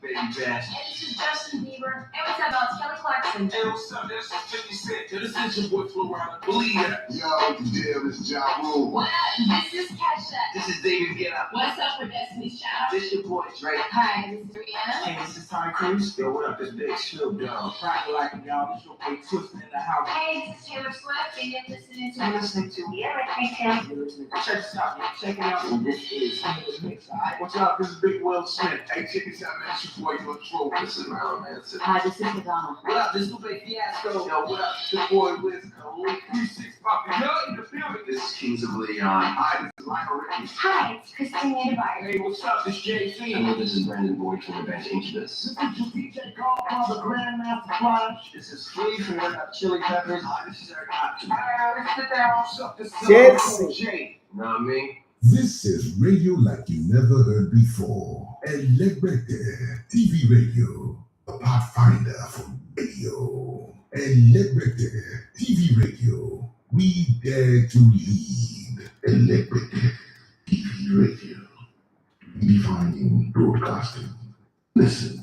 baby bash. Hey, this is Justin Bieber. Hey, what's up, about Kelly Clarkson? Hey, what's up? This is 50 Cent. Yo, this is your boy Flo Rida. Believe that. Yo, this is Ja Rule. What up? This is Kesha. This is David Guetta. What's up for Destiny's Child? This your boy Drake. Hi, this is Rihanna. Hey, this is Tom Cruise. Yo, what up? This big Snoop Dogg. Rock like y'all. This your boy Twistin' in the house. Hey, this is Taylor Swift, and you're listening to I'm listening to You're listening to Check this out. Check it out. This is Mix. Alright, what's up? This is Big Will Smith. Hey, check this out, man. It's your boy, your troll. This is Mallam, man. Hi, this is Madonna. What up? This is Lupe Fiasco. Yo, what up? Your boy, Wiz Khalifa. 36 Poppy. Yo, in the building. This is Kings of Leon. Hi, this is Lionel Richie. Hi, it's Christine Adebayo. Hey, what's up? This is JC. Hello, this is Brandon Boyd from the band Incubus. This is your DJ Godfather, Grandmaster Flash. This is Flea from Red Hot Chili Peppers. Hi, this is Eric Hopkins. Let's sit down. What's up? This is Jesse. Jay. Not me. This is radio like you never heard before. Elective TV radio, a pathfinder for radio. Elective TV radio, we dare to lead. Elective TV radio, defining broadcasting. Listen.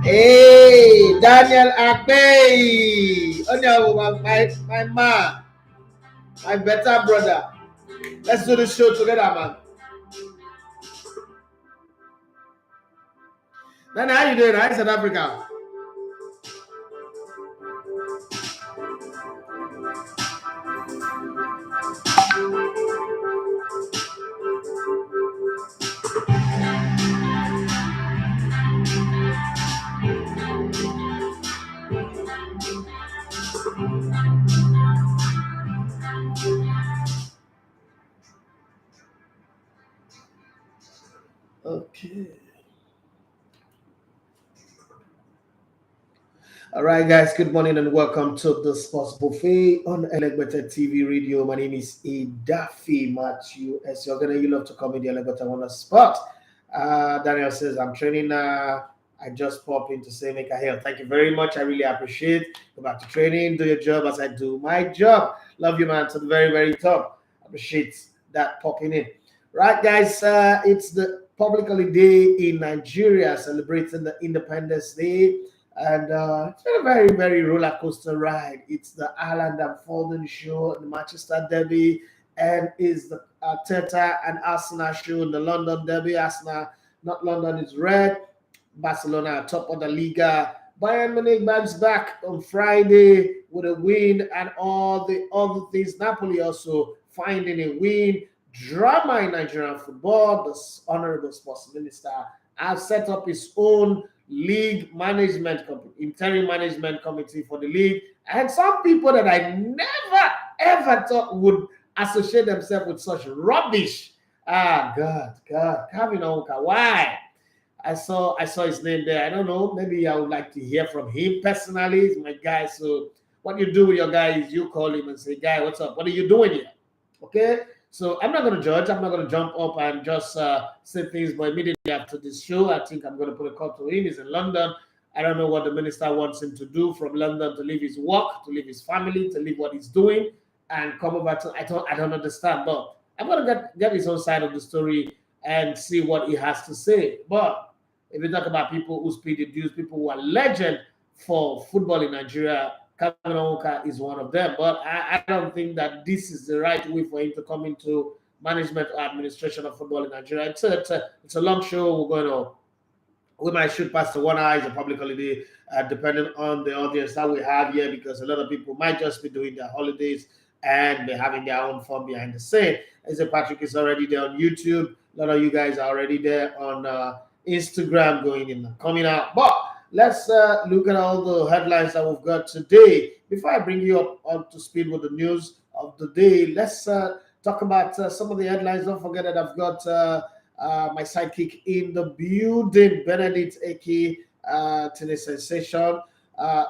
Hey, Daniel Akpe. Oh, my man, my better brother. Let's do the show together, man. Then how you doing? How is South Africa? Okay. All right, guys. Good morning and welcome to the Sports Buffet on Elective TV Radio. My name is Idafi Matthew. As you're gonna, you love to come in the Elective on the spot. Daniel says, I'm training now. I just pop in to say make a hail. Thank you very much. I really appreciate it. Go back to training, do your job as I do my job. Love you, man, to the very, very top. Appreciate that popping in. Right, guys, it's the public holiday in Nigeria, celebrating the Independence Day. And it's been a very, very roller coaster ride. It's the Ireland and Foden show, the Manchester Derby, and is the Arteta and Arsenal show in the London Derby. Arsenal, not London, is red. Barcelona top of the Liga. Bayern Munich bounce back on Friday with a win and all the other things. Napoli also finding a win. Drama in Nigerian football. The Honorable Sports Minister has set up his own league management company, interim management committee for the league. And some people that I never ever thought would associate themselves with such rubbish. God, Akinwunmi, why? I saw his name there. I don't know. Maybe I would like to hear from him personally. He's my guy. So what you do with your guy is you call him and say, guy, what's up? What are you doing here? Okay. So I'm not going to judge. I'm not going to jump up and just say things. But immediately after this show, I think I'm going to put a call to him. He's in London. I don't know what the minister wants him to do from London, to leave his work, to leave his family, to leave what he's doing, and come over to. I don't understand. But I'm going to get his own side of the story and see what he has to say. But if you talk about people who pay the dues, people who are legend for football in Nigeria, Akinwunmi is one of them. But I don't think that this is the right way for him to come into management or administration of football in Nigeria. It's a long show. We might shoot past the 1 hour. It's a public holiday, depending on the audience that we have here, because a lot of people might just be doing their holidays and be having their own fun behind the scene. As Patrick is already there on YouTube. A lot of you guys are already there on Instagram, going in and coming out. But let's look at all the headlines that we've got today. Before I bring you up to speed with the news of the day, let's talk about some of the headlines. Don't forget that I've got my sidekick in the building, Benedict Eki, Tennis Sensation,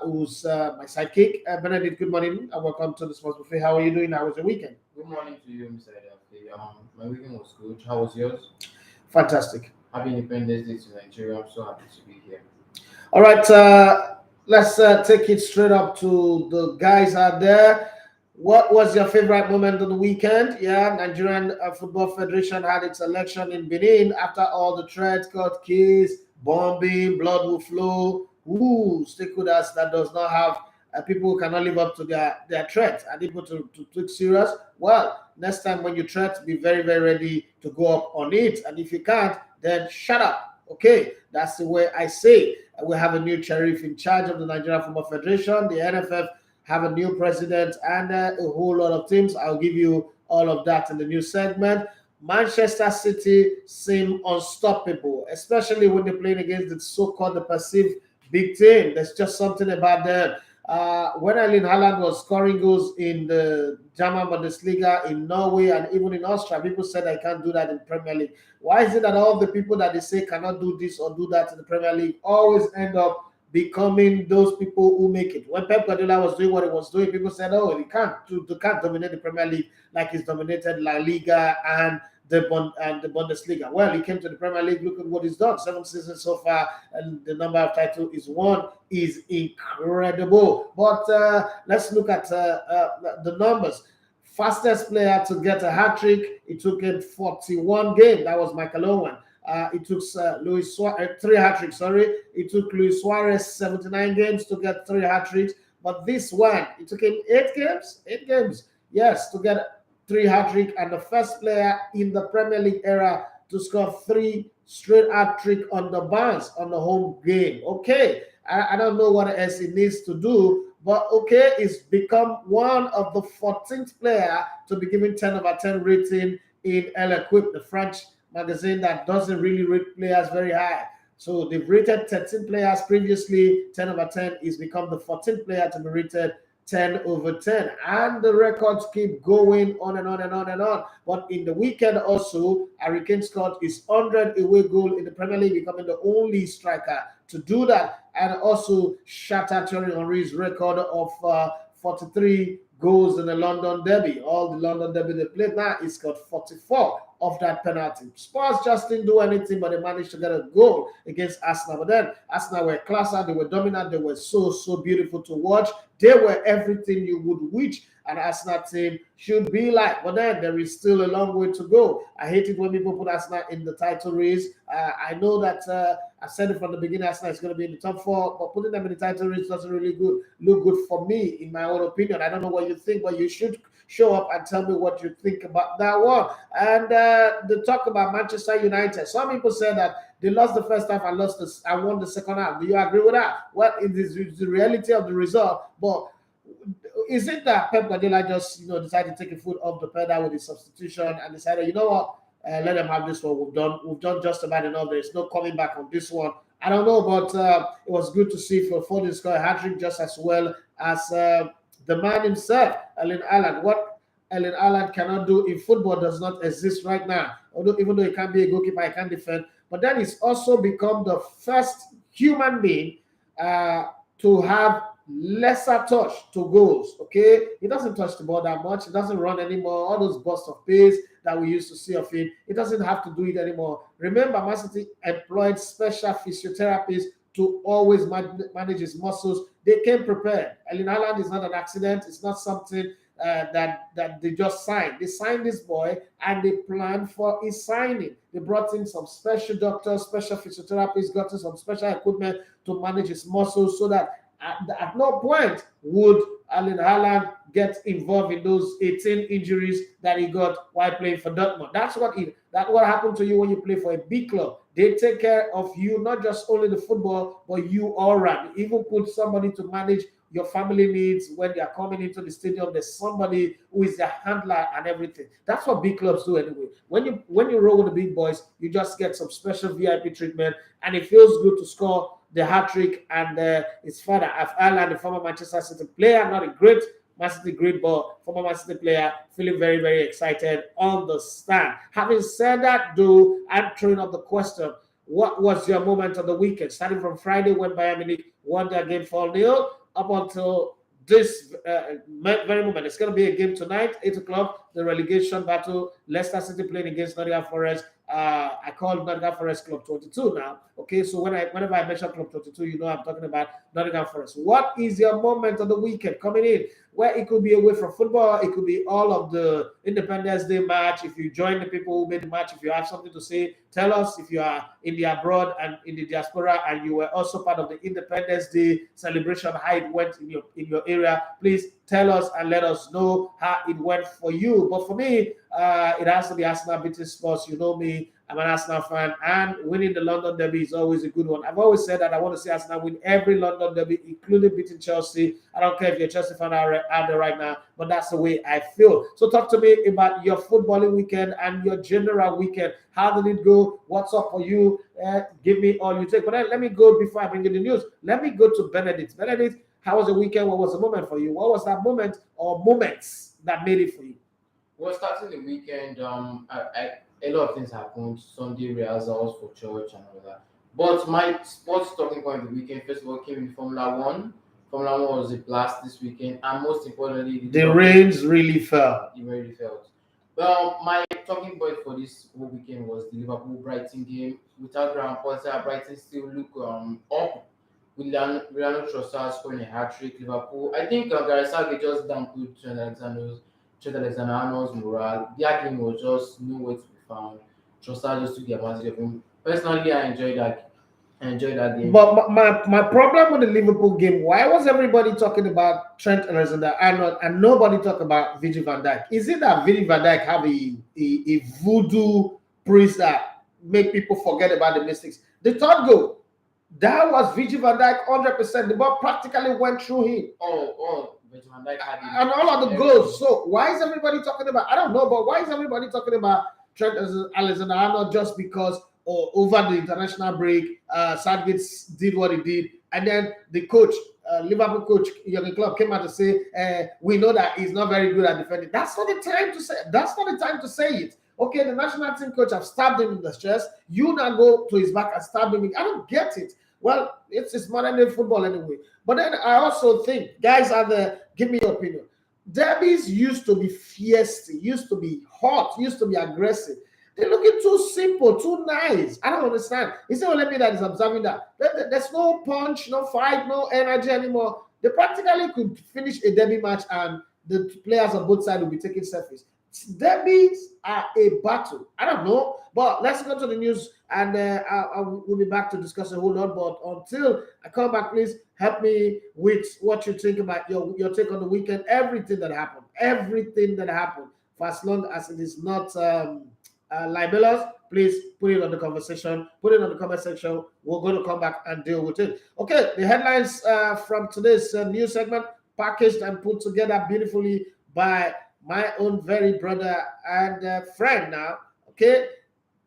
who's my sidekick. Benedict, good morning and welcome to the Sports Buffet. How are you doing? How was your weekend? Good morning to you, Mr. Edo. Okay, my weekend was good. How was yours? Fantastic. Happy Independence Day to Nigeria. I'm so happy to be here. All right, let's take it straight up to the guys out there. What was your favorite moment of the weekend? Yeah, Nigerian Football Federation had its election in Benin after all the threats, court case, bombing, blood will flow. Ooh, stakeholders that does not have people who cannot live up to their threat and able to take serious. Well, next time when you threat, be very, very ready to go up on it. And if you can't, then shut up. Okay, that's the way I say. We have a new sheriff in charge of the Nigerian Football Federation. The NFF have a new president and a whole lot of things. I'll give you all of that in the new segment. Manchester City seem unstoppable, especially when they're playing against the so-called the perceived big team. There's just something about them. When Erling Haaland was scoring goals in the German Bundesliga, in Norway, and even in Austria, people said I can't do that in Premier League. Why is it that all the people that they say cannot do this or do that in the Premier League always end up becoming those people who make it? When Pep Guardiola was doing what he was doing, people said, "Oh, you can't dominate the Premier League like he's dominated La Liga and the Bundesliga." Well, he came to the Premier League. Look at what he's done. 7 seasons so far, and the number of titles he's won is incredible. But let's look at the numbers. Fastest player to get a hat trick. It took him 41 games. That was Michael Owen. It took Luis Suarez 3 hat tricks. Sorry, it took Luis Suarez 79 games to get 3 hat tricks. But this one, it took him 8 games. 8 games, yes, to get 3 hat trick, and the first player in the Premier League era to score 3 straight hat trick on the bounce on the home game. Okay, I don't know what else he needs to do, but okay, he's become one of the 14th player to be given 10/10 rating in L'Equipe, the French magazine that doesn't really rate players very high. So they've rated 13 players previously. 10/10 is become the 14th player to be rated 10/10, and the records keep going on and on and on and on. But in the weekend also, Harry Kane scored his 100th away goal in the Premier League, becoming the only striker to do that, and also shattered Thierry Henry's record of 43 goals in the London Derby. All the London Derby they played now, he's got 44 of that penalty. Spurs just didn't do anything, but they managed to get a goal against Arsenal. But then Arsenal were classer, they were dominant, they were so beautiful to watch. They were everything you would wish an Arsenal team should be like. But then there is still a long way to go. I hate it when people put Arsenal in the title race. I know that I said it from the beginning, Arsenal is going to be in the top 4, but putting them in the title race doesn't really look good for me, in my own opinion. I don't know what you think, but you should show up and tell me what you think about that one. And the talk about Manchester United. Some people said that they lost the first half and won the second half. Do you agree with that? Well, it is the reality of the result. But is it that Pep Guardiola just decided to take a foot off the pedal with his substitution and decided, you know what, let them have this one. We've done just about enough. There's no coming back on this one. I don't know, but it was good to see for Foden score a hat-trick just as well as the man himself, Erling Haaland. What Erling Haaland cannot do in football does not exist right now. Even though he can't be a goalkeeper, he can't defend. But then he's also become the first human being to have lesser touch to goals. Okay, he doesn't touch the ball that much. He doesn't run anymore. All those bursts of pace that we used to see of him, he doesn't have to do it anymore. Remember, Man City employed special physiotherapists to always manage his muscles. They came prepared. Erling Haaland is not an accident. It's not something that they just signed. They signed this boy and they planned for his signing. They brought in some special doctors, special physiotherapists, got in some special equipment to manage his muscles so that at no point would Erling Haaland get involved in those 18 injuries that he got while playing for Dortmund. That's what happened to you when you play for a big club. They take care of you, not just only the football, but you all right. They even put somebody to manage your family needs when they are coming into the stadium. There's somebody who is their handler and everything. That's what big clubs do anyway. When you roll with the big boys, you just get some special VIP treatment, and it feels good to score the hat-trick. And his father, Haaland, the former Manchester City player, not a great Man City great, but former Man City player, feeling very, very excited on the stand. Having said that, though, I'm throwing up the question: what was your moment of the weekend? Starting from Friday when Bayern Munich won their game 4-0, up until this very moment. It's going to be a game tonight, 8 o'clock, the relegation battle. Leicester City playing against Nottingham Forest. I call Nottingham Forest Club 22 now. Okay, so whenever I mention Club 22, you know I'm talking about Nottingham Forest. What is your moment of the weekend coming in? Where it could be away from football, it could be all of the Independence Day match. If you join the people who made the match, if you have something to say, tell us. If you are in the abroad and in the diaspora and you were also part of the Independence Day celebration, how it went in your area, please tell us and let us know how it went for you. But for me, it has to be Arsenal beating Spurs. You know me, I'm an Arsenal fan, and winning the London Derby is always a good one. I've always said that I want to see Arsenal win every London Derby, including beating Chelsea. I don't care if you're a Chelsea fan out there right now, but that's the way I feel. So talk to me about your footballing weekend and your general weekend. How did it go? What's up for you? Give me all you take. But then let me go before I bring in the news. Let me go to Benedict. Benedict, how was the weekend? What was the moment for you? What was that moment or moments that made it for you? Well, starting the weekend, a lot of things happened. Sunday rehearsals for church and all that. But my sports talking point of the weekend, first of all, came in Formula One. Formula One was a blast this weekend, and most importantly, the rains really fell. It really felt. Well, my talking point for this whole weekend was the Liverpool-Brighton game. Without Graham Potter, Brighton still look up. With Leandro Trossard scoring a hat-trick, Liverpool. I think Gareth Southgate just downplayed Trent Alexander-Arnold's morale. Their game was just nowhere to be found. Trossard just took the advantage of him. Personally, I enjoyed that game. But my problem with the Liverpool game, why was everybody talking about Trent Alexander-Arnold and nobody talk about Virgil van Dijk? Is it that Virgil van Dijk have a voodoo priest that make people forget about the mistakes? The third goal, that was Virgil van Dijk 100%. The ball practically went through him. Virgil van Dijk had it. And all of the goals. So why is everybody talking about? I don't know, but why is everybody talking about Trent Alexander-Arnold just because over the international break, Southgate did what he did, and then the coach, Liverpool coach Jurgen Klopp, came out to say, "We know that he's not very good at defending." That's not the time to say. That's not the time to say it. Okay, the national team coach have stabbed him in the chest. You now go to his back and stab him. I don't get it. Well, it's modern day football anyway. But then I also think, guys, give me your opinion. Derbies used to be fierce, used to be hot, used to be aggressive. They're looking too simple, too nice. I don't understand. It's not only me that is observing that. There's no punch, no fight, no energy anymore. They practically could finish a derby match and the players on both sides will be taking selfies. Derbies are a battle. I don't know, but let's go to the news and we'll be back to discuss a whole lot. But until I come back, please help me with what you think about your take on the weekend. Everything that happened, for as long as it is not libelous, please put it on the conversation, put it on the comment section. We're going to come back and deal with it. Okay, the headlines from today's news segment, packaged and put together beautifully by my own very brother and friend now. Okay,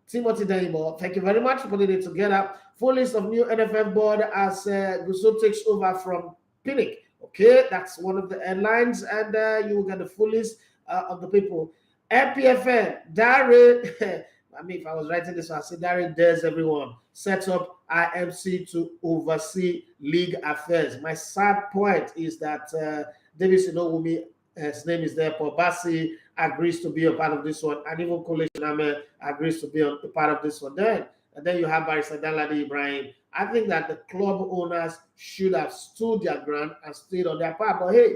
Timothy Daibo, thank you very much for putting it together. Full list of new NFF board as Gusau takes over from PINNICK. Okay, that's one of the headlines, and you will get the full list of the people. MPFN, Darren, I mean, if I was writing this, I'd say Darren dares everyone. Set up IMC to oversee league affairs. My sad point is that Davis Inowumi, his name is there, Paul Bassi agrees to be a part of this one, and even Kole Shiname agrees to be a part of this one. And then you have Barrister Alhaji Ibrahim. I think that the club owners should have stood their ground and stayed on their part. But hey,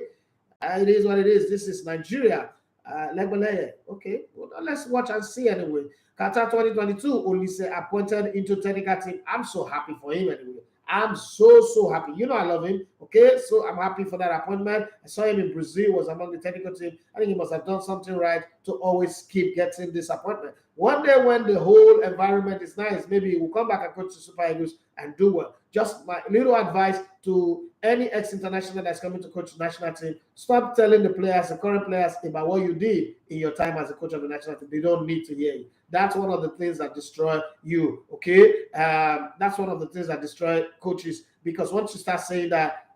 it is what it is. This is Nigeria. Okay, well, let's watch and see anyway. Qatar 2022, Olise appointed into technical team. I'm so happy for him anyway. I'm so happy. You know I love him. Okay, so I'm happy for that appointment. I saw him in Brazil, was among the technical team. I think he must have done something right to always keep getting this appointment. One day when the whole environment is nice, maybe he will come back and coach the Super Eagles and do well. Just my little advice to any ex-international that's coming to coach the national team: stop telling the players, the current players, about what you did in your time as a coach of the national team. They don't need to hear you. That's one of the things that destroy you, okay? That's one of the things that destroy coaches, because once you start saying that,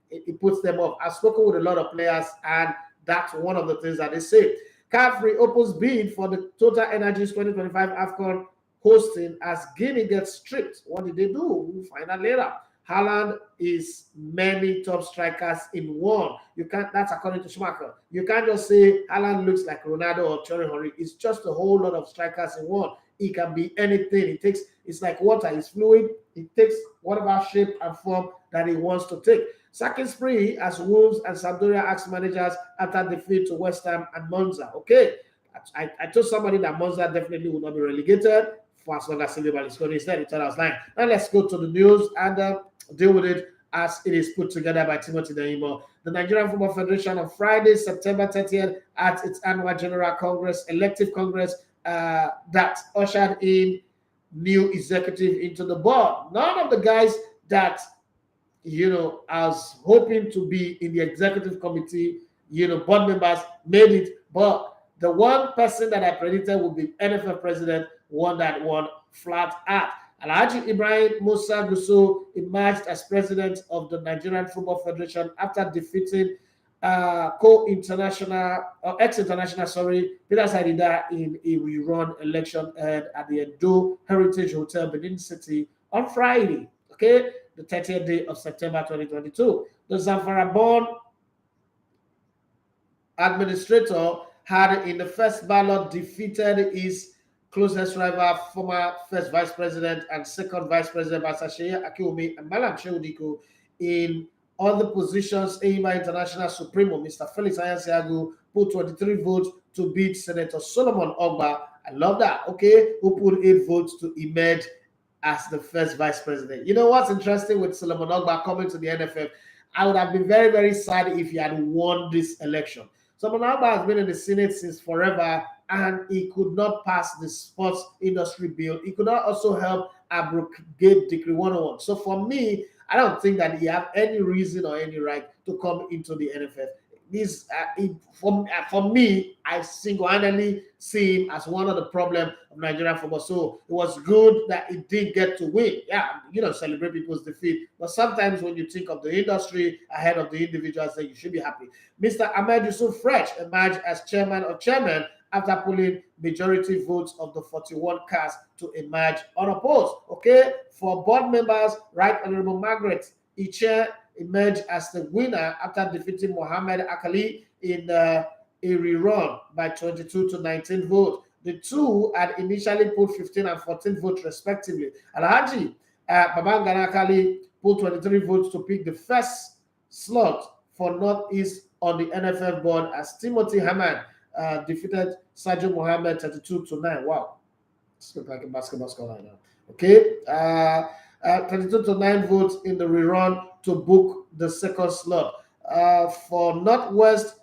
it puts them off. I've spoken with a lot of players, and that's one of the things that they say. CAF reopens bid for the Total Energies 2025 AFCON hosting as Guinea gets stripped. What did they do? We'll find out later. Haaland is many top strikers in one. You can't, that's according to Schumacher. You can't just say Haaland looks like Ronaldo or Thierry Henry. It's just a whole lot of strikers in one. It can be anything. It's like water, it's fluid. It takes whatever shape and form that it wants to take. Sacking spree as Wolves and Sampdoria asked managers after defeat to West Ham and Monza. Okay, I told somebody that Monza definitely will not be relegated for as long as Silva is going. Instead, he thought I was lying. Now let's go to the news and deal with it as it is put together by Timothy Enyimba. The Nigerian Football Federation on Friday, September 30th, at its annual General Congress, Elective Congress, that ushered in new executive into the board. None of the guys that I was hoping to be in the executive committee, board members made it, but the one person that I predicted would be NFL president won that one flat out. Alhaji Ibrahim Musa Gusau emerged as president of the Nigerian Football Federation after defeating ex-international, Peterside Idah in a rerun election at the Edo Heritage Hotel, Benin City on Friday, okay, the 30th day of September 2022. The Zamfara born administrator had in the first ballot defeated his closest rival, former first vice president and second vice president, Seyi, Akinwunmi, and Mallam Shehu Dikko. In other positions, Enyimba International supremo, Mr. Felix Anyansi-Agwu, put 23 votes to beat Senator Solomon Ogba. I love that, okay, who put 8 votes to emerge as the first vice president. You know what's interesting with Solomon Ogba coming to the NFF? I would have been very, very sad if he had won this election. Solomon Ogba has been in the Senate since forever, and he could not pass the sports industry bill. He could not also help abrogate Decree 101. So for me, I don't think that he have any reason or any right to come into the NFF. This, for me, I single-handedly see him as one of the problems of Nigerian football. So it was good that he did get to win. Yeah, celebrate people's defeat. But sometimes when you think of the industry ahead of the individuals, then you should be happy. Mr. Ahmed Yusuf Fresh emerged as Chairman of Chairmen after pulling majority votes of the 41 cast to emerge unopposed. Okay, for board members, Right Honorable Margaret Iche emerged as the winner after defeating Mohammed Akali in a rerun by 22 to 19 votes. The two had initially put 15 and 14 votes respectively. Alhaji Babangana Akali put 23 votes to pick the first slot for Northeast on the NFF board as Timothy Hammond defeated Sadio Mohammed 32 to 9. Wow, this looks like a basketball score right now. Okay, 32 to 9 votes in the rerun to book the second slot. For Northwest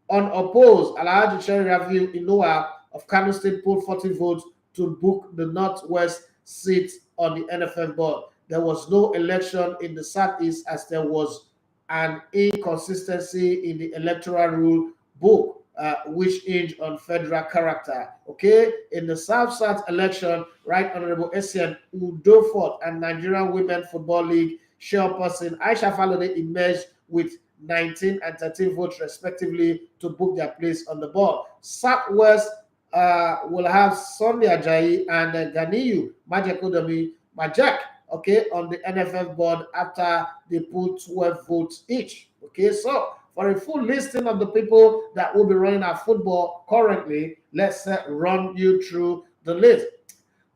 unopposed, Alhaji Ibrahim Musa of Kano State pulled 40 votes to book the Northwest seat on the NFF board. There was no election in the Southeast as there was an inconsistency in the electoral rule book, which hinged on federal character. Okay, in the South-South election, Right Honorable Essien Udofort and Nigerian Women Football League chairperson Aisha Falode emerged with 19 and 13 votes respectively to book their place on the board. Southwest will have Sunday Ajayi and Ganiyu Majek, okay, on the NFF board after they put 12 votes each. Okay, so for a full listing of the people that will be running our football currently, let's run you through the list.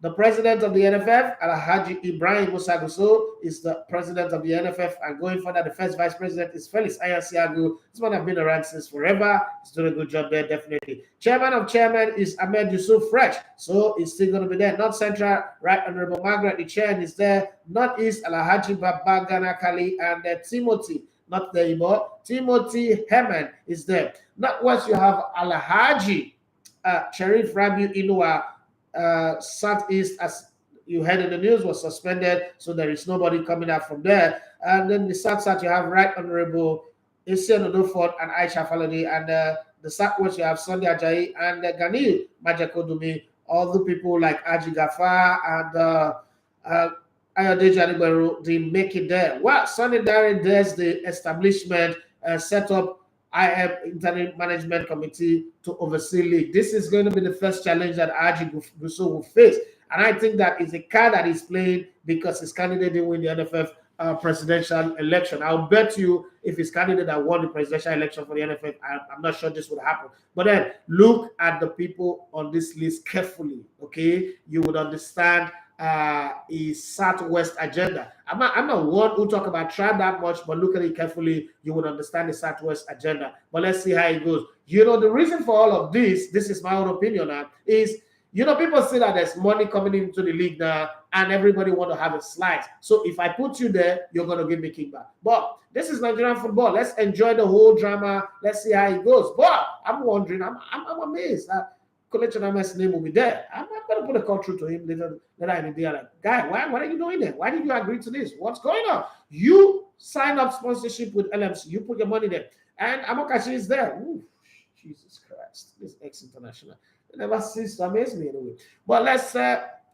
The president of the NFF, Alhaji Ibrahim Musa Gusau, is the president of the NFF, and going further, the first vice president is Felix Anyansi-Agwu. This one has been around since forever. He's doing a good job there, definitely. Chairman of Chairmen is Ahmed Yusuf Fresh, so he's still going to be there. North Central, Right Honorable Margaret Ichen is there. Northeast, Alhaji Babangana Kali and Timothy. Not there anymore. Timothy Herman is there. Northwest, you have Alhaji Sharif Rabiu Inua. Southeast, as you heard in the news, was suspended, so there is nobody coming out from there. And then the South, you have Right Honorable Essien Udofort and Aisha Falode, and the Southwest, you have Sunday Ajayi and Ganiyu Majek. All the people like Aji Gafar and Ayodeji Adegberu, they make it there. Well, Sunday Dare, there's the establishment set up IM Internet Management Committee to oversee league. This is going to be the first challenge that Alhaji Gusau will face. And I think that is a card that he's playing because his candidate didn't win the NFF presidential election. I'll bet you if his candidate that won the presidential election for the NFF, I'm not sure this would happen. But then look at the people on this list carefully, okay? You would understand his Southwest agenda. I'm not one who talk about try that much, but look at it carefully, you would understand the Southwest agenda. But let's see how it goes. The reason for all of this is my own opinion now, is people see that there's money coming into the league now, and everybody want to have a slice. So if I put you there, you're going to give me kickback. But this is Nigerian football. Let's enjoy the whole drama. Let's see how it goes. But I'm wondering, I'm amazed that Collectioner's name will be there. I'm going to put a call through to him later in the day. Like, guy, what are you doing there? Why did you agree to this? What's going on? You sign up sponsorship with LMC. You put your money there. And Amokachi is there. Ooh, Jesus Christ. This ex-international. It never ceased to amaze me anyway. But let's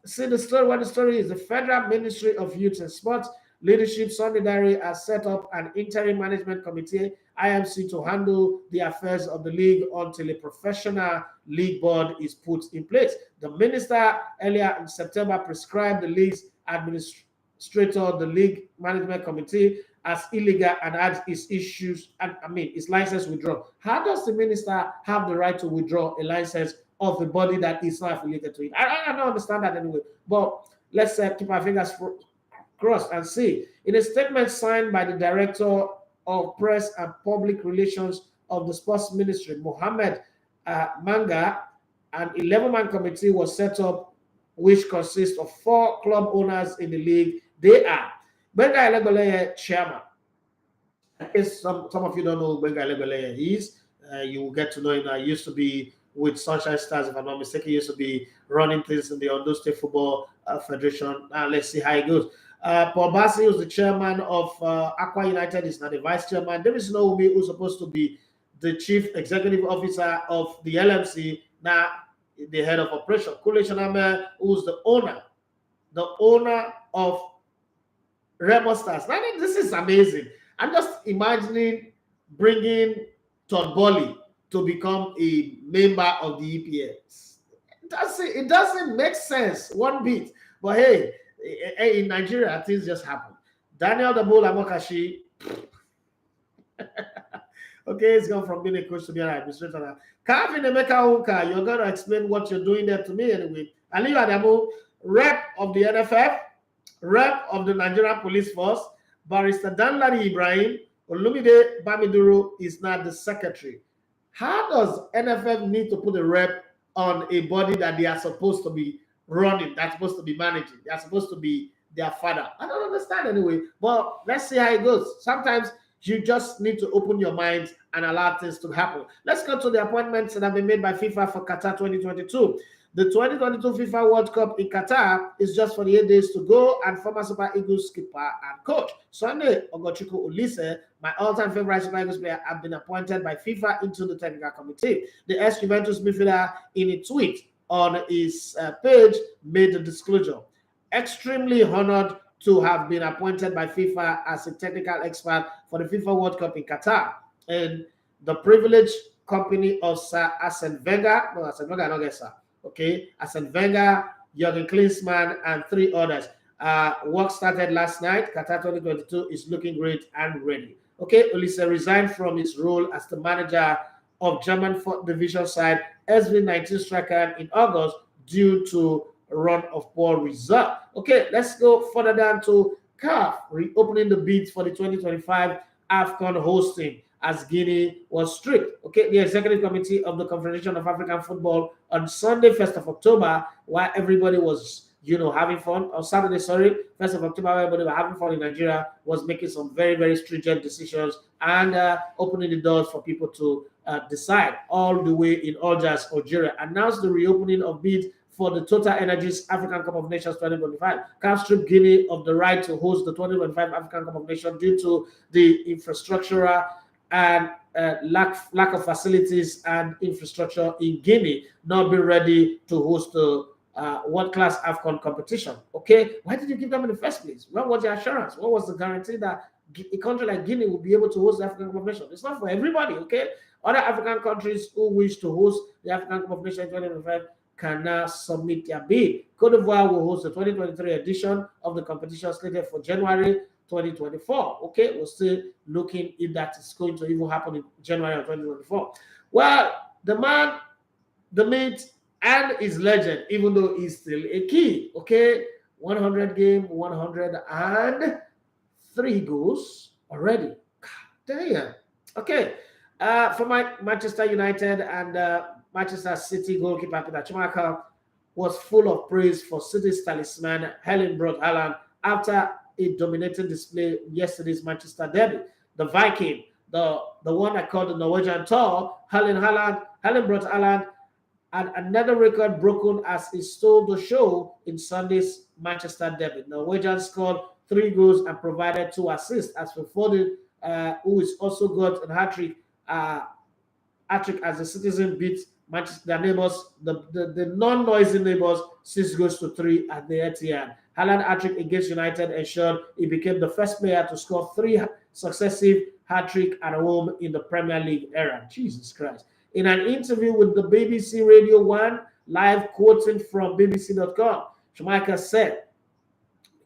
see the story. What the story is. The Federal Ministry of Youth and Sports Leadership Solidarity has set up an interim management committee, IMC, to handle the affairs of the league until a professional league board is put in place. The minister earlier in September prescribed the league's administrator, the league management committee, as illegal and had its its license withdrawn. How does the minister have the right to withdraw a license of the body that is not affiliated to it? I don't understand that anyway. But let's keep our fingers crossed and see. In a statement signed by the Director of Press and Public Relations of the Sports Ministry, Mohammed Manga, an 11-man committee was set up, which consists of 4 club owners in the league. They are Benga Elegbeleye, chairman. Some of you don't know who Benga Elegbeleye is. You will get to know him. I used to be with Sunshine Stars, if I'm not mistaken. He used to be running things in the Ondo State Football Federation. Let's see how it goes. Paul Bassi, who's the chairman of Aqua United, is not the vice chairman. There is no who's supposed to be the chief executive officer of the LMC, now the head of operation. Kule Shaname, who's the owner of Remo Stars. Now, this is amazing. I'm just imagining bringing Todd Bolly to become a member of the EPL. It doesn't make sense one bit. But hey, in Nigeria, things just happen. Daniel Dabul Amokashi, okay, it's gone from being a coach to being an administrator. Kevin Emeka Unka, you're going to explain what you're doing there to me anyway. Aliyu Adamu, rep of the NFF, rep of the Nigerian Police Force, Barrister Danladi Ibrahim, Olumide Bamiduru is now the secretary. How does NFF need to put a rep on a body that they are supposed to be running, that's supposed to be managing, they're supposed to be their father? I don't understand anyway. But let's see how it goes. Sometimes you just need to open your mind and allow things to happen. Let's go to the appointments that have been made by FIFA for Qatar 2022. The 2022 FIFA World Cup in Qatar is just 48 days to go, and former Super Eagles skipper and coach Sunday Ogochukwu Olise, my all-time favorite Super Eagles player, have been appointed by FIFA into the technical committee. The ex-Juventus midfielder, in a tweet on his page, made the disclosure. Extremely honored to have been appointed by FIFA as a technical expert for the FIFA World Cup in Qatar, and the privileged company of Sir Arsene Wenger, no, Arsene Wenger, not get sir. Okay, Arsene Wenger, Jurgen Klinsmann, and 3 others. Work started last night. Qatar 2022 is looking great and ready. Okay, Olise resigned from his role as the manager of German 4th Division side SV19 striker in August due to a run of poor result. Okay, let's go further down to CAF reopening the bids for the 2025 AFCON hosting, as Guinea was strict. Okay, the executive committee of the Confederation of African Football on Sunday, 1st of October, while everybody was, having fun, on Saturday, 1st of October, while everybody was having fun in Nigeria, was making some very, very stringent decisions and opening the doors for people to decide all the way in Algiers, Algeria. Announced the reopening of bids for the Total Energies African Cup of Nations 2025. CAF stripped Guinea of the right to host the 2025 African Cup of Nations due to the infrastructural and lack of facilities and infrastructure in Guinea not being ready to host the world-class AFCON competition. Okay, why did you give them in the first place? What was the assurance? What was the guarantee that a country like Guinea will be able to host the African Cup of Nations? It's not for everybody, okay? Other African countries who wish to host the African Cup of Nations 2025 can now submit their bid. Cote d'Ivoire will host the 2023 edition of the competition slated for January. 2024. Okay, we're still looking if that is going to even happen in January of 2024. Well, the man, the mate, and his legend, even though he's still a kid. Okay, 100 game, 103 goals already. Damn. Okay. For my Manchester United and Manchester City goalkeeper Peter Schmeichel was full of praise for City's talisman Helen brought Haaland after a dominating display yesterday's Manchester derby. The Viking, the one I called the Norwegian Tour, Helen brought Haaland, and another record broken as he stole the show in Sunday's Manchester derby. Norwegian scored 3 goals and provided 2 assists as for Foden, who is also got a hat-trick as the Citizen beat Manchester, their neighbors, the non-noisy neighbors, 6 goals to 3 at the Etihad. Haaland hat-trick against United ensured he became the first player to score 3 successive hat-trick at home in the Premier League era. Jesus Christ. In an interview with the BBC Radio 1, live quoting from BBC.com, Schmeichel said,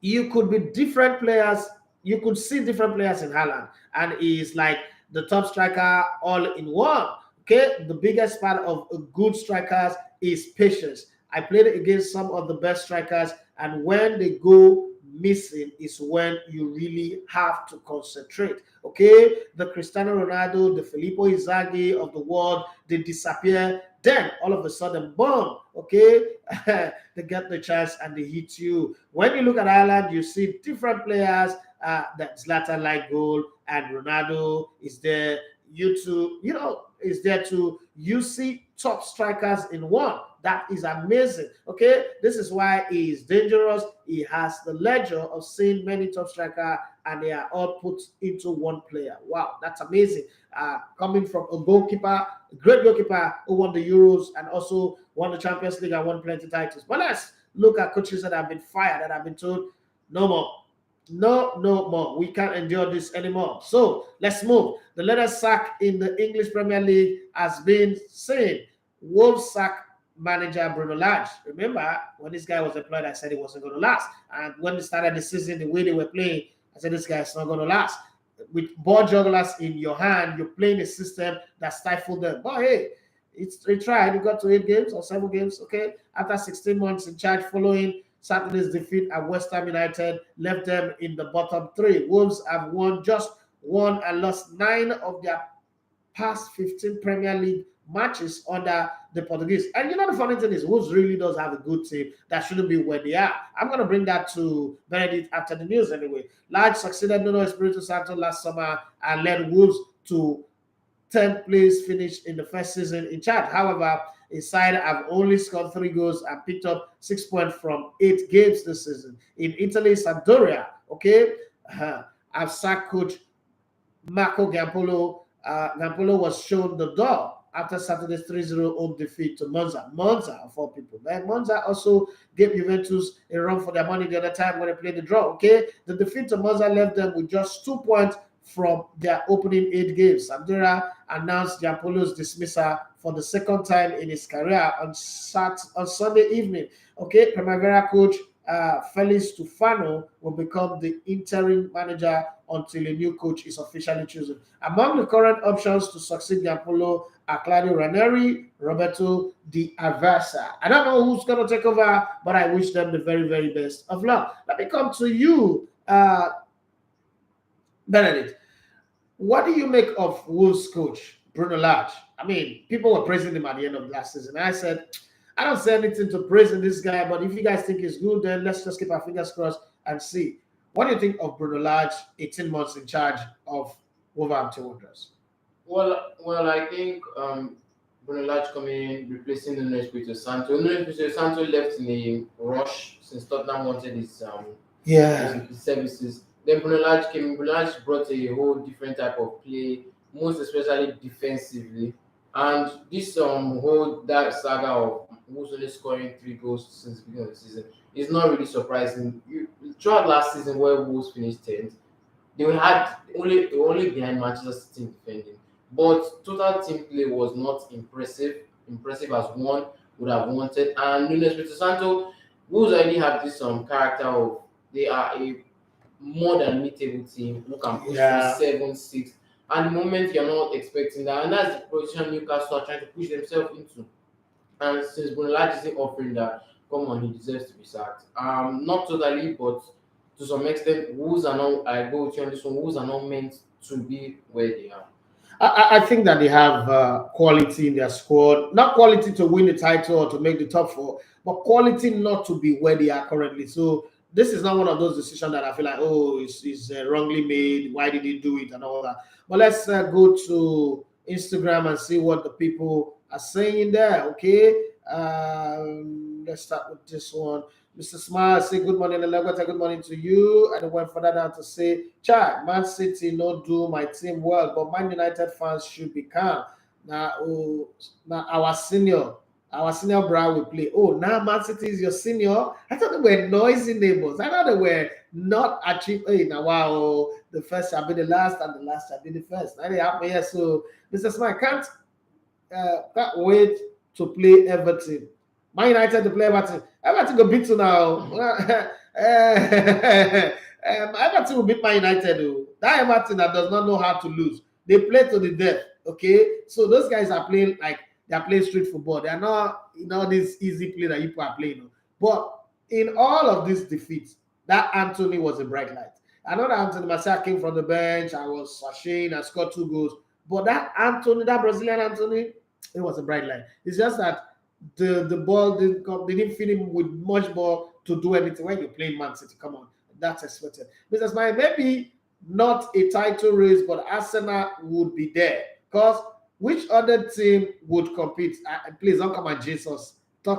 you could be different players, you could see different players in Haaland, and he's like the top striker all in one. Okay, the biggest part of a good striker is patience. I played against some of the best strikers, and when they go missing is when you really have to concentrate. Okay, the Cristiano Ronaldo, the Filippo Inzaghi of the world, they disappear. Then all of a sudden, boom, okay, they get the chance and they hit you. When you look at Ireland, you see different players. That Zlatan like goal and Ronaldo is there. Is there too. You see top strikers in one. That is amazing. Okay, this is why he is dangerous. He has the ledger of seeing many top strikers, and they are all put into one player. Wow, that's amazing. Coming from a goalkeeper, a great goalkeeper who won the Euros and also won the Champions League and won plenty of titles. But let's look at coaches that have been fired, that have been told no more. No more. We can't endure this anymore. So let's move. The latest sack in the English Premier League has been seen. Wolves sack manager Bruno Lage. Remember, when this guy was employed, I said it wasn't going to last. And when they started the season, the way they were playing, I said this guy is not going to last. With ball jugglers in your hand, you're playing a system that stifled them. But hey, they tried. He got to 8 games or 7 games. Okay, after 16 months in charge, following Saturday's defeat at West Ham United, left them in the bottom 3. Wolves have just won and lost 9 of their past 15 Premier League matches under the Portuguese. And you know the funny thing is, Wolves really does have a good team that shouldn't be where they are. I'm going to bring that to Benedict after the news anyway. Lage succeeded Nuno Espirito Santo last summer and led Wolves to 10th place finish in the first season in charge. However, his side have only scored 3 goals and picked up 6 points from 8 games this season. In Italy, Sampdoria, okay, I've sacked coach Marco Gampolo. Gampolo was shown the door after Saturday's 3-0 home defeat to Monza. Monza, of all people. Man, Monza also gave Juventus a run for their money the other time when they played the draw, okay? The defeat to Monza left them with just 2 points from their opening 8 games. Sampdoria announced Giampolo's dismissal for the 2nd time in his career on Sunday evening. Okay, Primavera coach Felix Tufano will become the interim manager until a new coach is officially chosen. Among the current options to succeed Giampolo are Claudio Ranieri, Roberto Di Aversa. I don't know who's going to take over, but I wish them the very, very best of luck. Let me come to you, Benedict. What do you make of Wolves coach Bruno Lage? I mean, people were praising him at the end of last season. I said, I don't say anything to praising this guy, but if you guys think he's good, then let's just keep our fingers crossed and see. What do you think of Bruno Lage, 18 months in charge of Wolverhampton Wanderers? Well, I think Bruno Lage coming in, replacing Nuno Espirito Santo. Nuno Espirito Santo left in a rush since Tottenham wanted his services. Then Bruno Lage came in. Bruno Lage brought a whole different type of play, most especially defensively. And this whole dark saga of Wolves only scoring 3 goals since the beginning of the season is not really surprising. Throughout last season, where Wolves finished 10th, they had only behind Manchester City in defending. But total team play was not impressive as one would have wanted. And Nuno Espirito Santo, Wolves already have this character of they are a more than mid-table team who can push Yeah. for 7-6. And the moment you're not expecting that, and that's the position Newcastle are trying to push themselves into. And since Brunelage isn't offering that, come on, he deserves to be sacked. Not totally, but to some extent, Wolves are not. I go with you on this one. Wolves are not meant to be where they are. I think that they have quality in their squad, not quality to win the title or to make the top four, but quality not to be where they are currently. So this is not one of those decisions that I feel like, oh, it's wrongly made. Why did he do it and all that? But let's go to Instagram and see what the people are saying there. Okay, let's start with this one. Mr. Smile say good morning, Elegweta, good morning to you. And I went further down to say, Chad, Man City no do my team well, but Man United fans should be calm. Now, our senior brother will play. Oh, now Man City is your senior. I thought they were noisy neighbors. I thought they were not achieved. Hey, now wow, the first shall be the last, and the last shall be the first. Now they happen here. So, Mr. Smile can't wait to play Everton. Man United to play Everton. Everton go beat you now. Everton will beat Man United. Though. That Everton that does not know how to lose. They play to the death. Okay, so those guys are playing like they are playing street football. They are not, this easy play that people are playing. But in all of these defeats, that Anthony was a bright light. I know that Anthony Martial came from the bench. I was ashamed. I scored 2 goals. But that Anthony, that Brazilian Anthony, it was a bright light. It's just that the ball didn't come. They didn't feed him with much ball to do anything. When you're playing Man City, come on, that's expected. Mrs. Mike, maybe not a title race, but Arsenal would be there. Because which other team would compete? Please don't come and Jesus.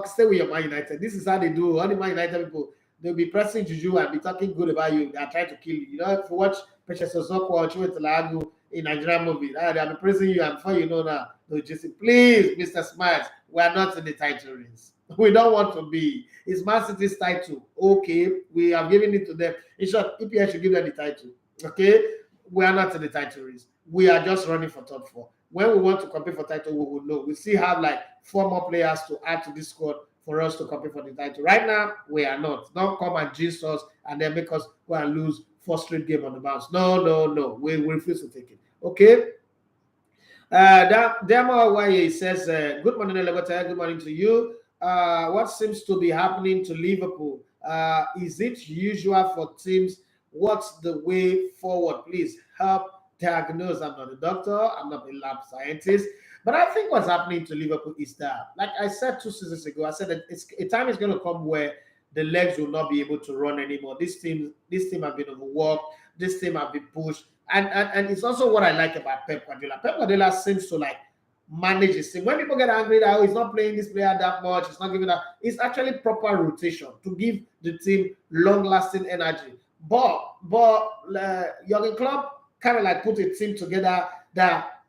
Stay with your Man United. This is how they do. All the Man United people, they'll be pressing juju and be talking good about you. They are trying to kill you. If you watch Peterside Idah in Nigerian movie, they'll be praising you, and before you know now, they'll just say, please, Mr. Smiles, we are not in the title race. We don't want to be. It's Man City's title. Okay, we have given it to them. In short, EPL should give them the title. Okay, we are not in the title race. We are just running for top 4. When we want to compete for title, we will know. We still have like 4 more players to add to this squad for us to compete for the title. Right now, we are not. Don't come and jinx us and then make us go and lose 4 straight games on the bounce. No. We refuse to take it. Okay. Demo Waye says, good morning, Elegota. Good morning to you. What seems to be happening to Liverpool? Is it usual for teams? What's the way forward? Please help diagnose. I'm not a doctor. I'm not a lab scientist. But I think what's happening to Liverpool is that, like I said 2 seasons ago, I said that a time is going to come where the legs will not be able to run anymore. This team have been overworked. This team have been pushed. And it's also what I like about Pep Guardiola. Pep Guardiola seems to like manage his team. When people get angry that he's not playing this player that much, he's not giving that. It's actually proper rotation to give the team long-lasting energy. But Jurgen Klopp kind of like put a team together that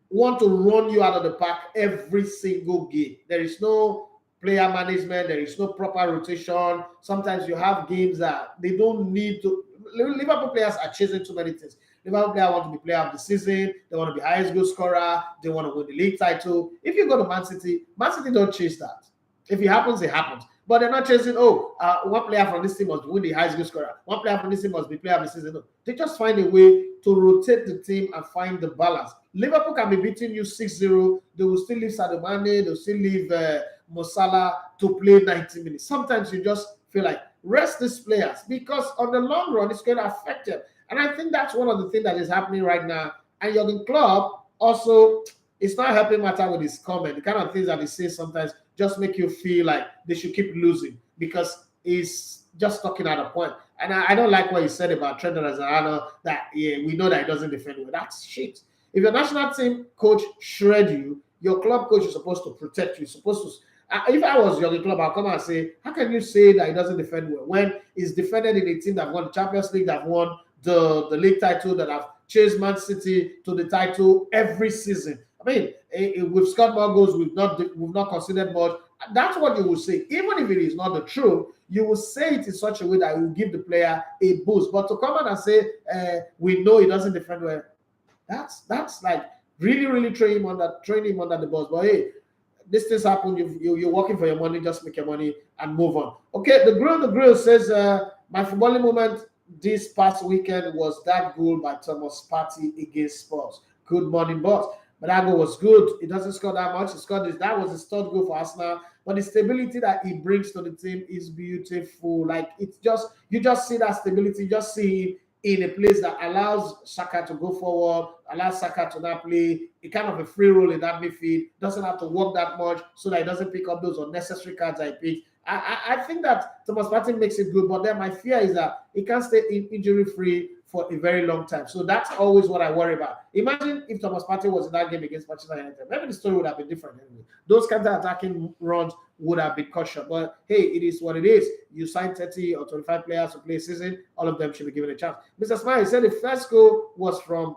want to run you out of the park every single game. There is no player management. There is no proper rotation. Sometimes you have games that they don't need to. Liverpool players are chasing too many things. Liverpool players want to be player of the season. They want to be highest goal scorer. They want to win the league title. If you go to Man City don't chase that. If it happens, it happens. But they're not chasing, one player from this team must win the highest goal scorer. One player from this team must be player of the season. No. They just find a way to rotate the team and find the balance. Liverpool can be beating you 6-0. They will still leave Sadio Mane. They'll still leave Mo Salah to play 90 minutes. Sometimes you just feel like, rest these players, because on the long run, it's going to affect them. And I think that's one of the things that is happening right now. And Jurgen Klopp also, it's not helping matter with his comment. The kind of things that he says sometimes just make you feel like they should keep losing because he's just talking at a point. And I don't like what he said about Trent Alexander-Arnold, that we know that he doesn't defend well. That's shit. If your national team coach shred you, your club coach is supposed to protect you. Supposed to. If I was Jurgen Klopp, I'll come and say, how can you say that he doesn't defend well when he's defended in a team that won the Champions League, that won the league title, that have chased Man City to the title every season? I mean, we've scored more goals, we've not considered much. That's what you will say. Even if it is not the truth, you will say it in such a way that it will give the player a boost. But to come out and say, we know he doesn't defend well, that's like really, really train him under the bus. But hey, these things happen. You're working for your money. Just make your money and move on. Okay, the grill says, my footballing moment this past weekend was that goal by Thomas Partey against Spurs. Good morning, boss. But that goal was good. He doesn't score that much. He scored this. That was his third goal for Arsenal. But the stability that he brings to the team is beautiful. Like it's just you just see that stability. You just see him in a place that allows Saka to go forward, allows Saka to not play a kind of a free role in that midfield. Doesn't have to work that much so that he doesn't pick up those unnecessary cards I picked. I think that Thomas Partey makes it good, but then my fear is that he can't stay injury free for a very long time. So that's always what I worry about. Imagine if Thomas Partey was in that game against Manchester United. Maybe the story would have been different anyway. Those counter-attacking runs would have been cut short. But hey, it is what it is. You sign 30 or 25 players to play a season, all of them should be given a chance. Mr. Smiley said the first goal was from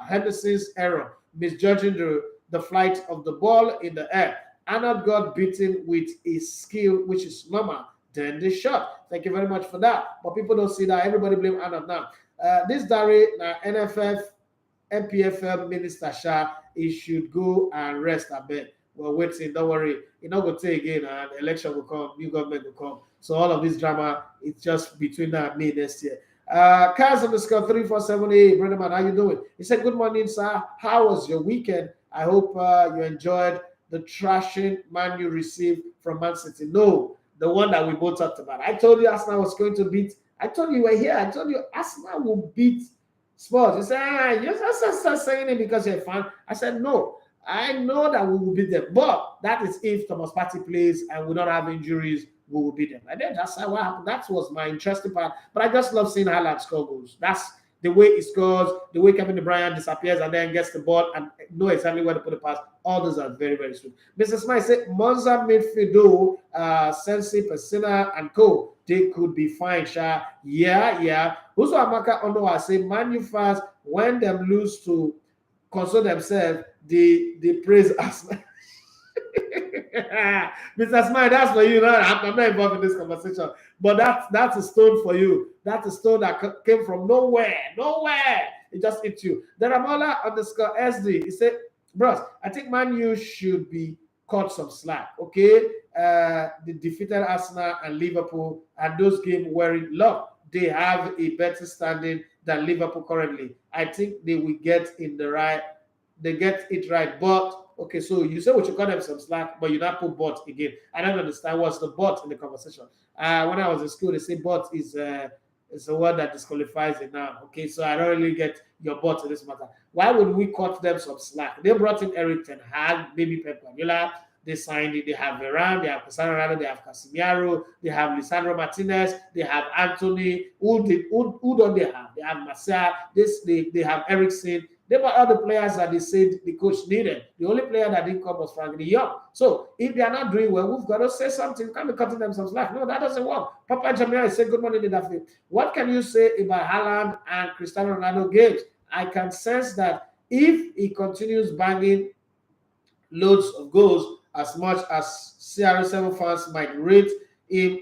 Henderson's error, misjudging the flight of the ball in the air. Arnold got beaten with his skill, which is normal. Then the shot. Thank you very much for that. But people don't see that. Everybody blame Arnold now. This Dari, NFF, MPFL Minister Shah, he should go and rest a bit. We're waiting, don't worry. It's not going to take again, and election will come, new government will come. So all of this drama, it's just between now and me next year. Cars underscore 3478, brother man, how you doing? He said, good morning, sir. How was your weekend? I hope you enjoyed the trashing man you received from Man City. No, the one that we both talked about. I told you Arsenal was going to beat. I told you were here. I told you Arsenal will beat Spurs. You said, you just start saying it because you're a fan. I said, no, I know that we will beat them. But that is if Thomas Partey plays and we don't have injuries, we will beat them. And then that's what happened. That was my interesting part. But I just love seeing Haaland score goals. That's the way he scores, the way Kevin De Bruyne disappears and then gets the ball and know exactly where to put the pass. All those are very, very sweet. Mr. Smith said, Monza midfield, Sensi, Pessina, and Co. They could be fine, Sha. Yeah. Uso Amaka Onoa say, Man U fans, when them lose to console themselves, they praise Arsenal. Mr. Smile, that's for you. No, I'm not involved in this conversation, but that's a stone for you. That's a stone that came from nowhere. It just hit you. The Ramola underscore SD, he said, bros, I think Man U should be cut some slack, okay? They defeated Arsenal and Liverpool, and those games were in luck. They have a better standing than Liverpool currently. I think they will get it right, but okay, so you say we should cut them some slack, but you not put but again. I don't understand what's the but in the conversation. When I was in school, they say but is a word that disqualifies it now. Okay, so I don't really get your but in this matter. Why would we cut them some slack? They brought in Eric Ten Hag, baby Pep Guardiola. They signed it. They have Varane, they have Cristiano Ronaldo, they have Casemiro, they have Lisandro Martinez, they have Anthony. Who don't they have? They have Martial. They have Eriksen. They were other players that they said the coach needed. The only player that didn't come was Frank de Jong. So if they are not doing well, we've got to say something. We can't be cutting them some slack. No, that doesn't work. Papa Jamia said, good morning, Daffy. What can you say about Haaland and Cristiano Ronaldo games? I can sense that if he continues banging loads of goals as much as CR7 fans might rate him,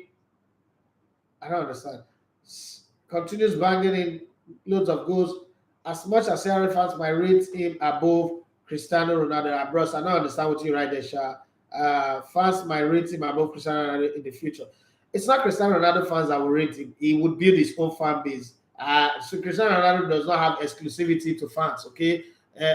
I don't understand. Continues banging in loads of goals as much as CR fans might rate him above Cristiano Ronaldo. Bros, I don't understand what you write there, Sha. Fans might rate him above Cristiano Ronaldo in the future. It's not Cristiano Ronaldo fans that will rate him. He would build his own fan base. So Cristiano Ronaldo does not have exclusivity to fans, okay?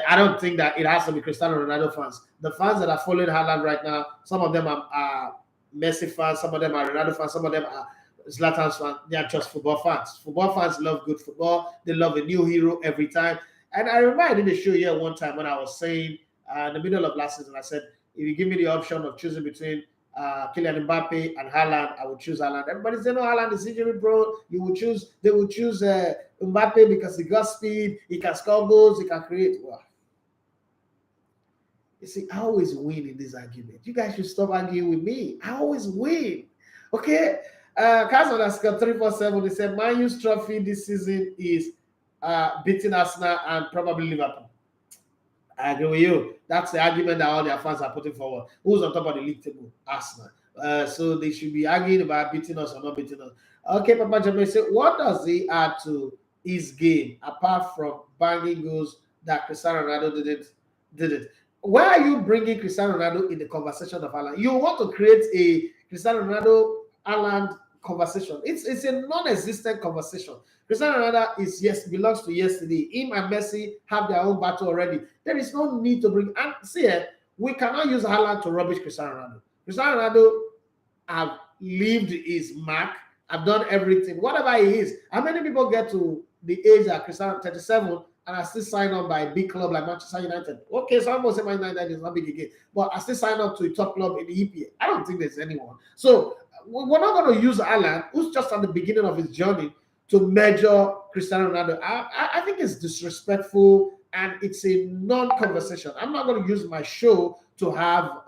I don't think that it has to be Cristiano Ronaldo fans. The fans that are following Haaland right now, some of them are Messi fans, some of them are Ronaldo fans, some of them are Zlatan's fans. They are just football fans. Football fans love good football. They love a new hero every time. And I remember I did a show here one time when I was saying in the middle of last season, I said, if you give me the option of choosing between Kylian Mbappe and Haaland, I would choose Haaland. Everybody said, no, Haaland is injury prone. They would choose Mbappe because he got speed, he can score goals, he can create. Well, you see, I always win in this argument. You guys should stop arguing with me. I always win. Okay? Castle has got 347. They said Man U's trophy this season is beating Arsenal and probably Liverpool. I agree with you. That's the argument that all their fans are putting forward. Who's on top of the league table? Arsenal. So they should be arguing about beating us or not beating us. Okay, Papa Jamie said, what does he add to his game apart from banging goals that Cristiano Ronaldo didn't? Why are you bringing Cristiano Ronaldo in the conversation of Haaland? You want to create a Cristiano Ronaldo Haaland conversation. It's a non-existent conversation. Cristiano Ronaldo belongs to yesterday. Him and Messi have their own battle already. There is no need to bring. And see, we cannot use Haaland to rubbish Cristiano Ronaldo. Cristiano Ronaldo have lived his mark. I've done everything. Whatever he is. How many people get to the age that Cristiano 37 and I still sign on by a big club like Manchester United? Okay, so I'm say Manchester United is not big again, but I still sign up to a top club in the EPL. I don't think there's anyone. So we're not going to use Alan, who's just at the beginning of his journey, to measure Cristiano Ronaldo. I think it's disrespectful and it's a non-conversation. I'm not going to use my show to have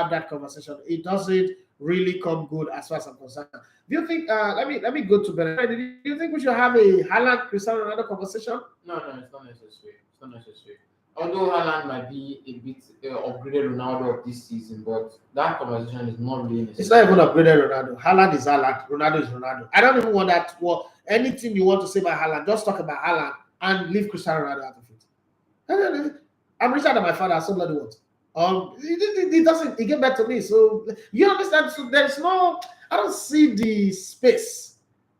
that conversation. It doesn't really come good as far as I'm concerned. Do you think? Let me go to Benin. Do you think we should have a Haaland Cristiano Ronaldo conversation? No, it's not necessary. It's not necessary. Although Haaland might be a bit upgraded Ronaldo of this season, but that conversation is not really necessary. It's not even upgraded Ronaldo. Haaland is Haaland. Ronaldo is Ronaldo. I don't even want that. Well, anything you want to say about Haaland, just talk about Haaland and leave Cristiano Ronaldo out of it. I'm richer than my father. So bloody what? He doesn't. He get back to me. So you understand? So there's no. I don't see the space.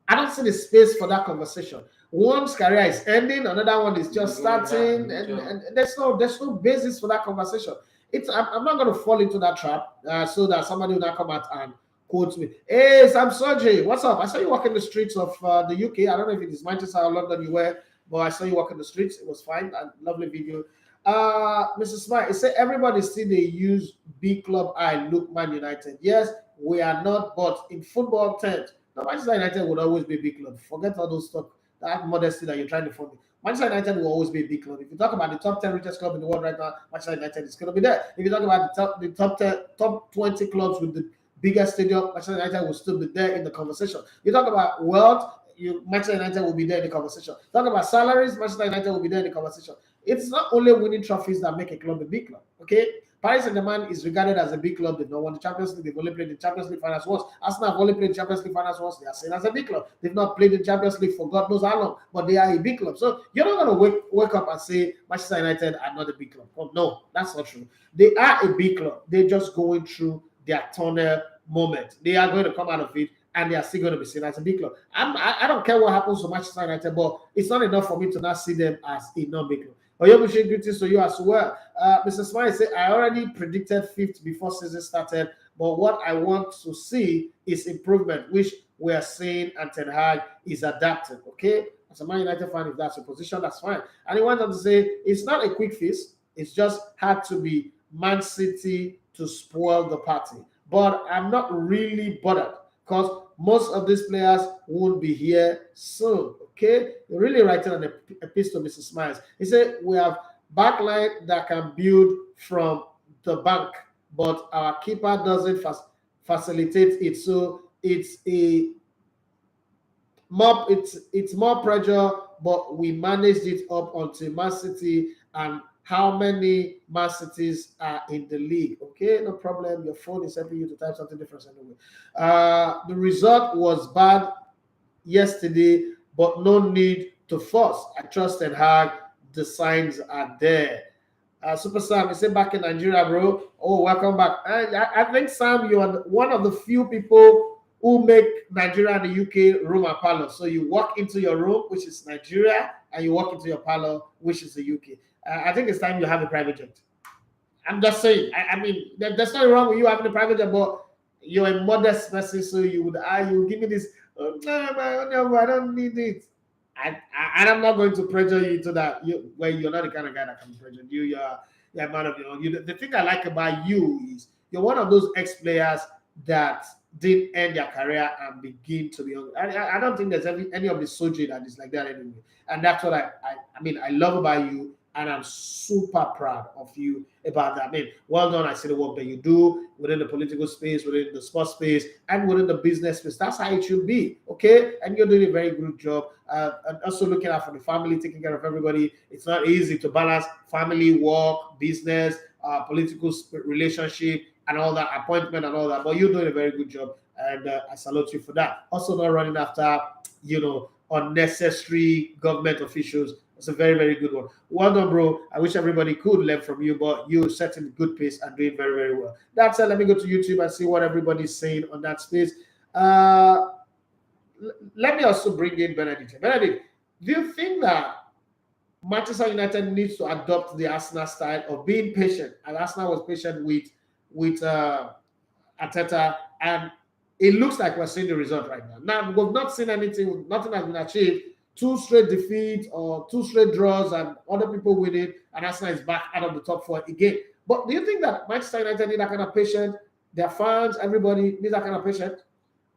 I don't see the space for that conversation. One's career is ending, another one is just starting, and there's no basis for that conversation. I'm not going to fall into that trap so that somebody will not come out and quote me. Hey, Sam Soji, what's up? I saw you walking the streets of the UK. I don't know if it is Manchester or London you were, but I saw you walking the streets. It was fine. Lovely video. Mrs. Smart, it said everybody still they use big club I look Man United. Yes, we are not, but in football terms, no, Manchester United would always be a big club. Forget all those stuff, that modesty that you're trying to form. Manchester United will always be a big club. If you talk about the top 10 richest club in the world right now, Manchester United is going to be there. If you talk about the top 20 clubs with the biggest stadium, Manchester United will still be there in the conversation. You talk about wealth, Manchester United will be there in the conversation. Talk about salaries, Manchester United will be there in the conversation. It's not only winning trophies that make a club a big club, okay? Paris Saint-Germain is regarded as a big club. They've not won the Champions League. They've only played the Champions League finals once. Arsenal have only played the Champions League finals once. They are seen as a big club. They've not played the Champions League for God knows how long, but they are a big club. So you're not going to wake up and say Manchester United are not a big club. Oh, no, that's not true. They are a big club. They're just going through their tunnel moment. They are going to come out of it, and they are still going to be seen as a big club. I don't care what happens to Manchester United, but it's not enough for me to not see them as a non-big club. Oyebushin, greetings to you as well. Mr. Smiley said, I already predicted 5th before season started, but what I want to see is improvement, which we are seeing, and Ten Hag is adapting. Okay? As a Man United fan, if that's your position, that's fine. And he went on to say, it's not a quick fix. It's just had to be Man City to spoil the party. But I'm not really bothered because most of these players won't be here soon. Okay, you're really writing an epistle, Mrs. Smiles. He said we have backline that can build from the bank, but our keeper doesn't facilitate it. So it's more pressure, but we managed it up until Man City. And how many Man Cities are in the league? Okay, no problem. Your phone is helping you to type something different anyway. The result was bad yesterday, but no need to force. I trust Ten Hag. The signs are there. Super Sam, you say back in Nigeria, bro. Oh, welcome back. I think, Sam, you are one of the few people who make Nigeria and the UK room and parlor. So you walk into your room, which is Nigeria, and you walk into your parlor, which is the UK. I think it's time you have a private jet. I'm just saying. I mean, there's nothing wrong with you having a private jet, but you're a modest person, so you would give me this. No, I don't need it. And I'm not going to pressure you to that. You're not the kind of guy that can pressure you. You're a man of your own. The thing I like about you is you're one of those ex-players that did end their career and begin to be young. I don't think there's any of the soldier that is like that anyway. And that's what I love about you. And I'm super proud of you about that. I mean, well done. I see the work that you do within the political space, within the sports space, and within the business space. That's how it should be, okay? And you're doing a very good job. And also looking out for the family, taking care of everybody. It's not easy to balance family, work, business, political relationship, and all that, appointment and all that. But you're doing a very good job, and I salute you for that. Also not running after, unnecessary government officials It's a very, very good one. Well done, bro. I wish everybody could learn from you, but you're setting good pace and doing very, very well. That's it. Let me go to YouTube and see what everybody's saying on that space. Let me also bring in Benedict. Benedict, do you think that Manchester United needs to adopt the Arsenal style of being patient, and Arsenal was patient with Arteta, and it looks like we're seeing the result right now. Now we've not seen anything, nothing has been achieved. 2 straight defeats or 2 straight draws, and other people winning, and Arsenal is back out of the top 4 again. But do you think that Manchester United need that kind of patience? Their fans, everybody needs that kind of patience?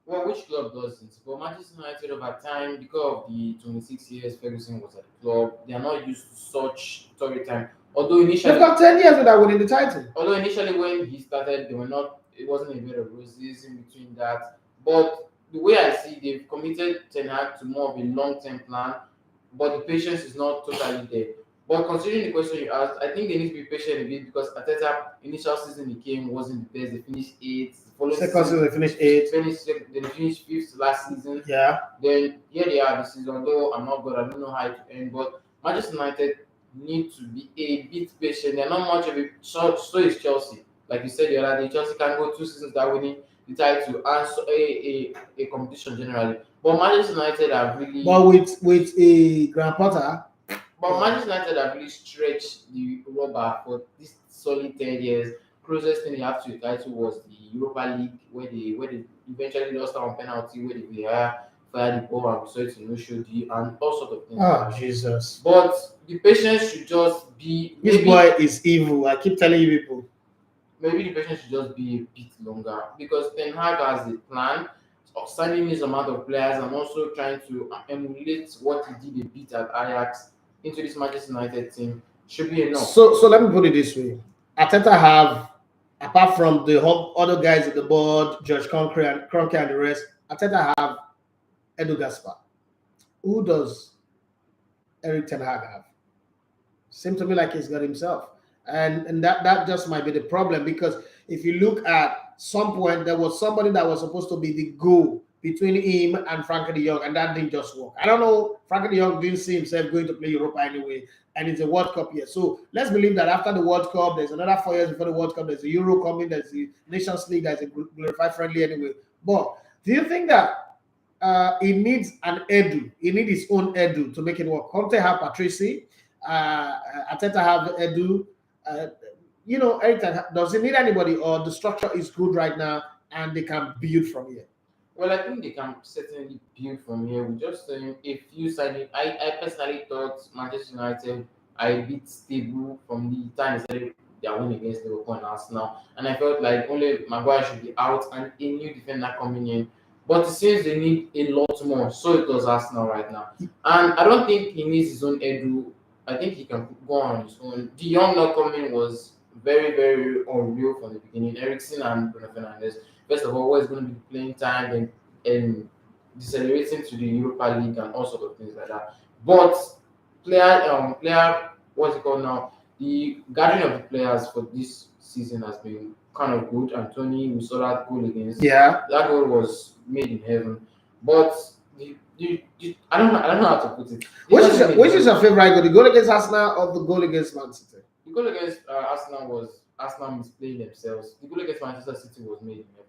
Well, which club doesn't? But Manchester United over time, because of the 26 years Ferguson was at the club, they are not used to such story time. Although initially, they've got 10 years without winning the title. Although initially when he started, they were not. It wasn't a bit of roses in between that. But the way I see, they've committed Ten Hag to more of a long-term plan, but the patience is not totally there. But considering the question you asked, I think they need to be patient a bit because Arteta initial season he came wasn't the best. They finished 8th. Second season they finished 8th. They finished 5th last season. Yeah. Then here they are this season. Although I'm not good, I don't know how to end. But Manchester United need to be a bit patient. They're not much of a so is Chelsea. Like you said the other day, Chelsea can go 2 seasons without winning the title and so a competition generally. But Manchester United have really. But with a Graham Potter. But Manchester United have really stretched the rubber for this solid 10 years. Closest thing they have to a title was the Europa League, where they eventually lost on penalty, where they fired the ball and result to no show and all sorts of things. Oh Jesus! But the patience should just be. This boy is evil. I keep telling you people. Maybe the patience should just be a bit longer because Ten Hag has a plan of signing this amount of players and also trying to emulate what he did a bit at Ajax into this Manchester United team. Should be enough. So let me put it this way: Arteta have, apart from the other guys at the board, George Kroenke and the rest, Arteta have Edu Gaspar. Who does Eric Ten Hag have? Seems to me like he's got himself. And that just might be the problem, because if you look at some point, there was somebody that was supposed to be the go between him and Frankie de Jong, and that didn't just work. I don't know, Frankie de Jong didn't see himself going to play Europa anyway, and it's a World Cup year. So let's believe that after the World Cup, there's another 4 years before the World Cup, there's a Euro coming, there's the Nations League, there's a glorified friendly anyway. But do you think that he needs an Edu? He needs his own Edu to make it work. Conte have Patrici, Arteta have Edu. Eric, does he need anybody, or the structure is good right now and they can build from here? Well, I think they can certainly build from here. We just a few signings. I personally thought Manchester United are a bit stable from the time they started their win against Liverpool and Arsenal, and I felt like only Maguire should be out and a new defender coming in. But it seems they need a lot more. So it does Arsenal right now, and I don't think he needs his own Edu. I think he can go on his own. De Jong not coming was very, very unreal from the beginning. Eriksen and Bruno Fernandes. First of all, what is going to be playing time and decelerating to the Europa League and all sorts of things like that. But player, what's it called now? The gathering of the players for this season has been kind of good. Anthony, we saw that goal against. Yeah. That goal was made in heaven. But I don't know how to put it. Which is your favorite goal? The goal against Arsenal or the goal against Man City? The goal against Arsenal was Arsenal misplaying themselves. The goal against Manchester City was made in heaven.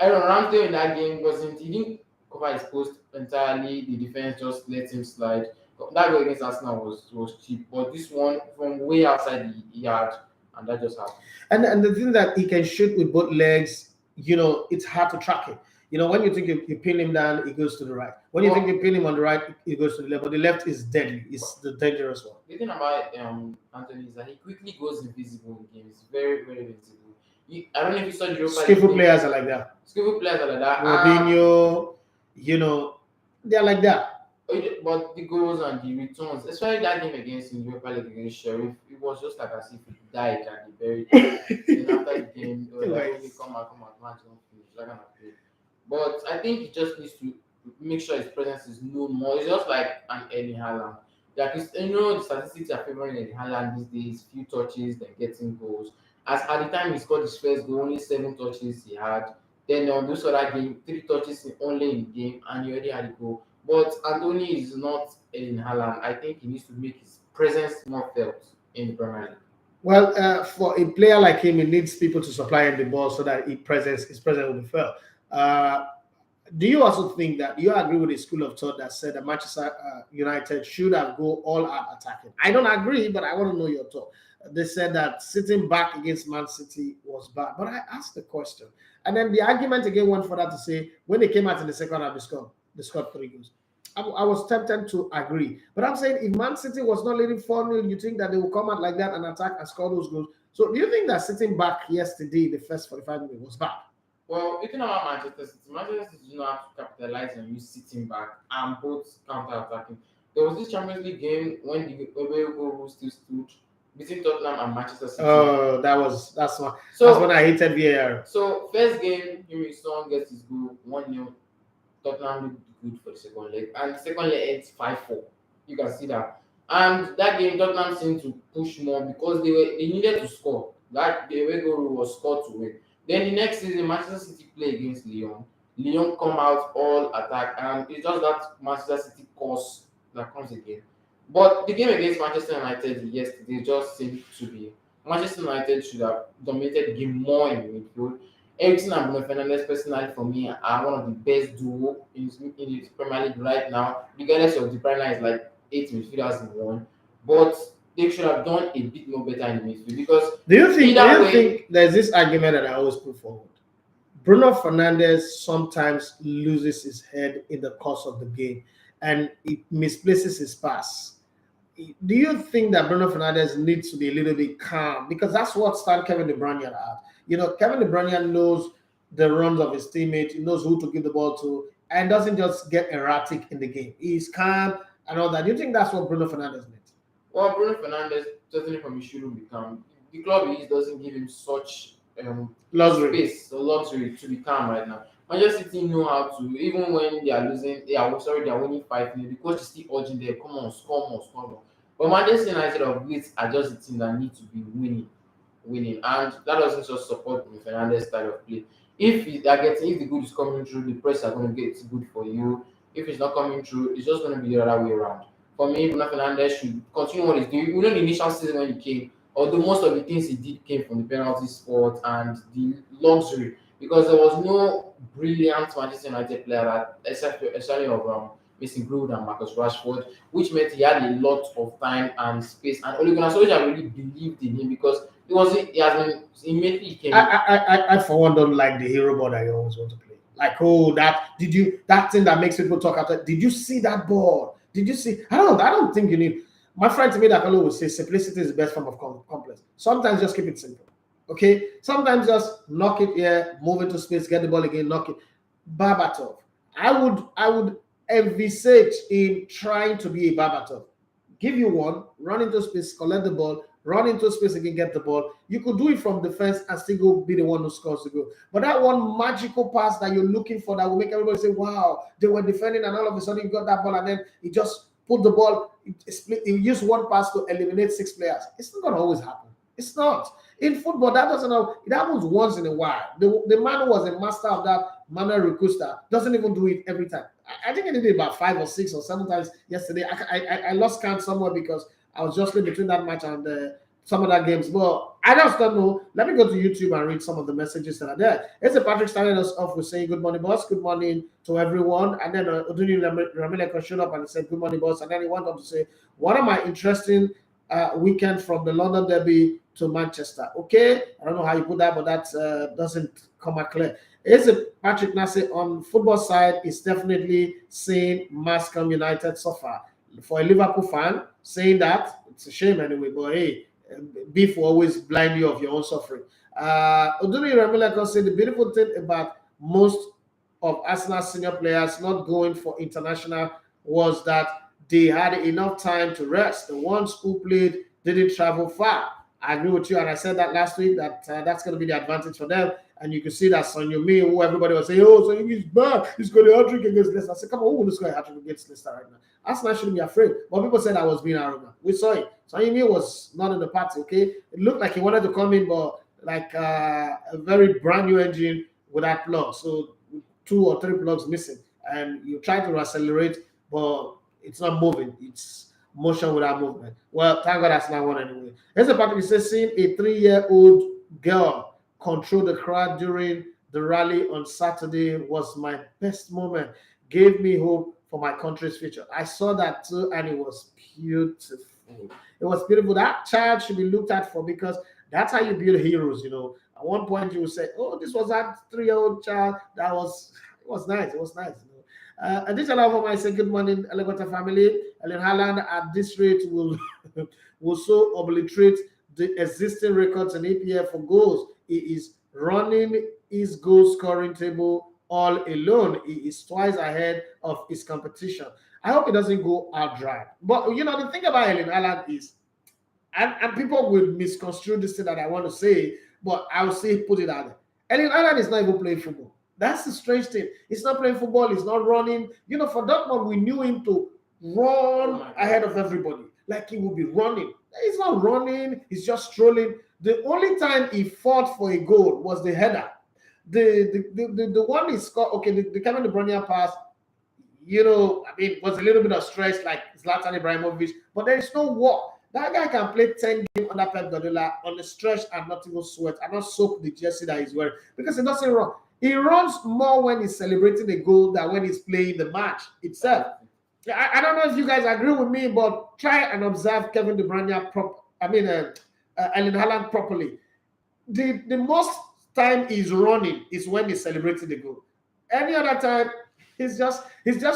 Aaron Ramsdale in that game he didn't cover his post entirely. The defense just let him slide. That goal against Arsenal was cheap, but this one from way outside the yard, and that just happened. And the thing that he can shoot with both legs, it's hard to track him. When you think you pin him down, he goes to the right. When you think you pin him on the right, he goes to the left. But the left is deadly. It's the dangerous one. The thing about Anthony is that he quickly goes invisible in games. Very, very invisible. I don't know if you saw the Europa League. Skillful players are like that. Skillful players are like that. Robinho, they're like that. But the goals and the returns, especially that game against in Europa League against Sheriff, it was just like as if he died and he buried him. Then after the game, they were like, come out, match don't finish, that kind of play. But I think he just needs to make sure his presence is known more. It's just like an Erling Haaland. Like the statistics are favoring Erling Haaland these days, few touches, then getting goals. As at the time he scored his first goal, only 7 touches he had. Then on this other game, 3 touches only in the game, and he already had a goal. But Anthony is not in Haaland. I think he needs to make his presence more felt in the Premier League. Well, for a player like him, he needs people to supply him the ball so that his presence will be felt. Do you also think that you agree with the school of thought that said that Manchester United should have go all out attacking? I don't agree, but I want to know your thought. They said that sitting back against Man City was bad, but I asked the question, and then the argument again went further to say when they came out in the second half, they scored 3 goals. I was tempted to agree, but I'm saying if Man City was not leading 4-0, you think that they will come out like that and attack and score those goals? So do you think that sitting back yesterday, the first 45 minutes, was bad? Well, if you know about Manchester City do not have to capitalize on you sitting back and both counter-attacking. There was this Champions League game when the Liverpool still stood between Tottenham and Manchester City. Oh, that's when I hated VAR. So first game, Son gets his goal 1-0. Tottenham looked good for the second leg, and the second leg ends 5-4. You can see that. And that game, Tottenham seemed to push more because they needed to score. That the away goal was scored to win. Then the next season, Manchester City play against Lyon. Lyon come out all attack, and it's just that Manchester City course that comes again. But the game against Manchester United yesterday just seemed to be Manchester United should have dominated the game more in the midfield. Everything and Bruno Fernandes personally for me are one of the best duo in the Premier League right now. Regardless of the Premier is like 8 midfielders in one, but they should have done a bit more better in the midfield because. Do you think there's this argument that I always put forward? Bruno Fernandes sometimes loses his head in the course of the game and he misplaces his pass. Do you think that Bruno Fernandes needs to be a little bit calm? Because that's what started Kevin De Bruyne at. You know, Kevin De Bruyne knows the runs of his teammates. He knows who to give the ball to and doesn't just get erratic in the game. He's calm and all that. Do you think that's what Bruno Fernandes needs? Well, Bruno Fernandes, certainly from his shouldn't be calm. The club doesn't give him such space or luxury to be calm right now. Manchester City know how to, even when they are losing, they are winning 5-0. The coach is still urging them, come on, score more. But Manchester United of late are just the team that need to be winning. And that doesn't just support Bruno Fernandes' style of play. If the good is coming through, the press are going to get good for you. If it's not coming through, it's just going to be the other way around. For me, Bruno Fernandes should continue what he's doing. You know, the initial season when he came, although most of the things he did came from the penalty spot and the luxury, because there was no brilliant Manchester United player that, especially of Mason Greenwood and Marcus Rashford, which meant he had a lot of time and space. And Ole Gunnar Solskjaer really believed in him because immediately came. I for one don't like the hero ball that you always want to play. Like, that thing that makes people talk after. Did you see that ball? Did you see? I don't think you need. My friend to me that always say simplicity is the best form of complex. Sometimes just keep it simple. Okay? Sometimes just knock it here, move into space, get the ball again, knock it. Berbatov. I would envisage in trying to be a Berbatov. Give you one, run into space, collect the ball, run into space again, get the ball. You could do it from defense and still go be the one who scores the goal. But that one magical pass that you're looking for that will make everybody say, wow, they were defending and all of a sudden you got that ball and then he just put the ball, he used one pass to eliminate 6 players. It's not going to always happen. It's not. In football, that doesn't happen. It happens once in a while. The man who was a master of that, Manuel Ricosta, doesn't even do it every time. I think I did it about 5 or 6 or 7 times yesterday. I lost count somewhere because I was just between that match and some other games. But I just don't know. Let me go to YouTube and read some of the messages that are there. It's Patrick started us off with saying, good morning, boss. Good morning to everyone. And then Oduni Ramileko showed up and said, good morning, boss. And then he went on to say, what am I interesting weekend from the London Derby to Manchester? Okay. I don't know how you put that, but that doesn't come out clear. It's Patrick Nasser on football side is definitely seeing Mascom United suffer. For a Liverpool fan, saying that, it's a shame anyway, but hey, beef will always blind you of your own suffering. Oduni Ramileko said the beautiful thing about most of Arsenal's senior players not going for international was that they had enough time to rest. The ones who played didn't travel far. I agree with you, and I said that last week that that's going to be the advantage for them. And you can see that Son Heung-min, who everybody was saying, oh, Son Heung-min is bad. He's got a hat-trick against Leicester. I said, come on, who will score a hat-trick against Leicester right now? Arsenal shouldn't be afraid. But people said I was being arrogant. We saw it. Son Heung-min was not in the party, okay? It looked like he wanted to come in, but like a very brand new engine without plugs. So 2 or 3 plugs missing. And you try to accelerate but it's not moving. It's motion without movement. Well, thank God that's not one anyway. Here's a part of it says, seeing a 3-year-old girl control the crowd during the rally on Saturday was my best moment. Gave me hope for my country's future. I saw that too, and it was beautiful. It was beautiful. That child should be looked at for, because that's how you build heroes. At one point you will say, "Oh, this was that 3-year-old child. It was nice. It was nice." Additional for my say, good morning, Elegota family. Ellen Haaland at this rate will so obliterate the existing records in EPL for goals. He is running his goal scoring table all alone. He is twice ahead of his competition. I hope it doesn't go out dry. But the thing about Ellen Haaland is, and people will misconstrue this thing that I want to say, but I'll say put it out there. Ellen Haaland is not even playing football. That's the strange thing. He's not playing football. He's not running. For Dortmund, we knew him to run ahead of everybody. Like he would be running. He's not running. He's just strolling. The only time he fought for a goal was the header. The one he scored, okay, the Kevin De Bruyne pass, was a little bit of stress like Zlatan Ibrahimovic, but there is no walk. That guy can play 10 games under Pep Guardiola on the stretch and not even sweat and not soak the jersey that he's wearing, because he doesn't run. He runs more when he's celebrating a goal than when he's playing the match itself. I don't know if you guys agree with me, but try and observe Kevin De Bruyne, Erling Haaland properly. The most time he's running is when he's celebrating the goal. Any other time, he's just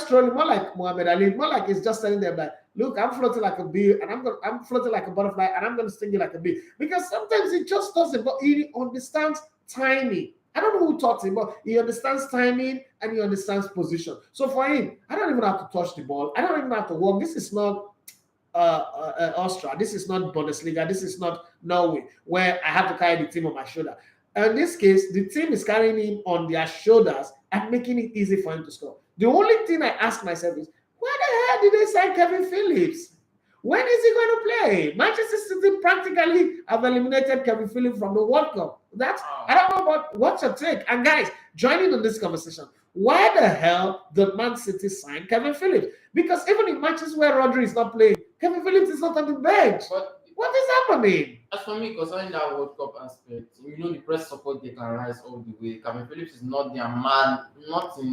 strolling, more like Muhammad Ali, more like he's just telling them that, look, I'm floating like a bee, and I'm floating like a butterfly, and I'm going to sting you like a bee. Because sometimes he just doesn't, but he understands timing. I don't know who taught him, but he understands timing and he understands position. So for him, I don't even have to touch the ball. I don't even have to walk. This is not Austria. This is not Bundesliga. This is not Norway, where I have to carry the team on my shoulder. In this case, the team is carrying him on their shoulders and making it easy for him to score. The only thing I ask myself is, why the hell did they sign Kevin Phillips? When is he going to play? Manchester City practically have eliminated Kevin Phillips from the World Cup. I don't know about what's your take. And guys, joining in this conversation, why the hell did Man City sign Kevin Phillips? Because even in matches where Rodri is not playing, Kevin Phillips is not on the bench. But what is happening? as for me, concerning that World Cup aspect, the press support they can rise all the way. Kevin Phillips is not their man.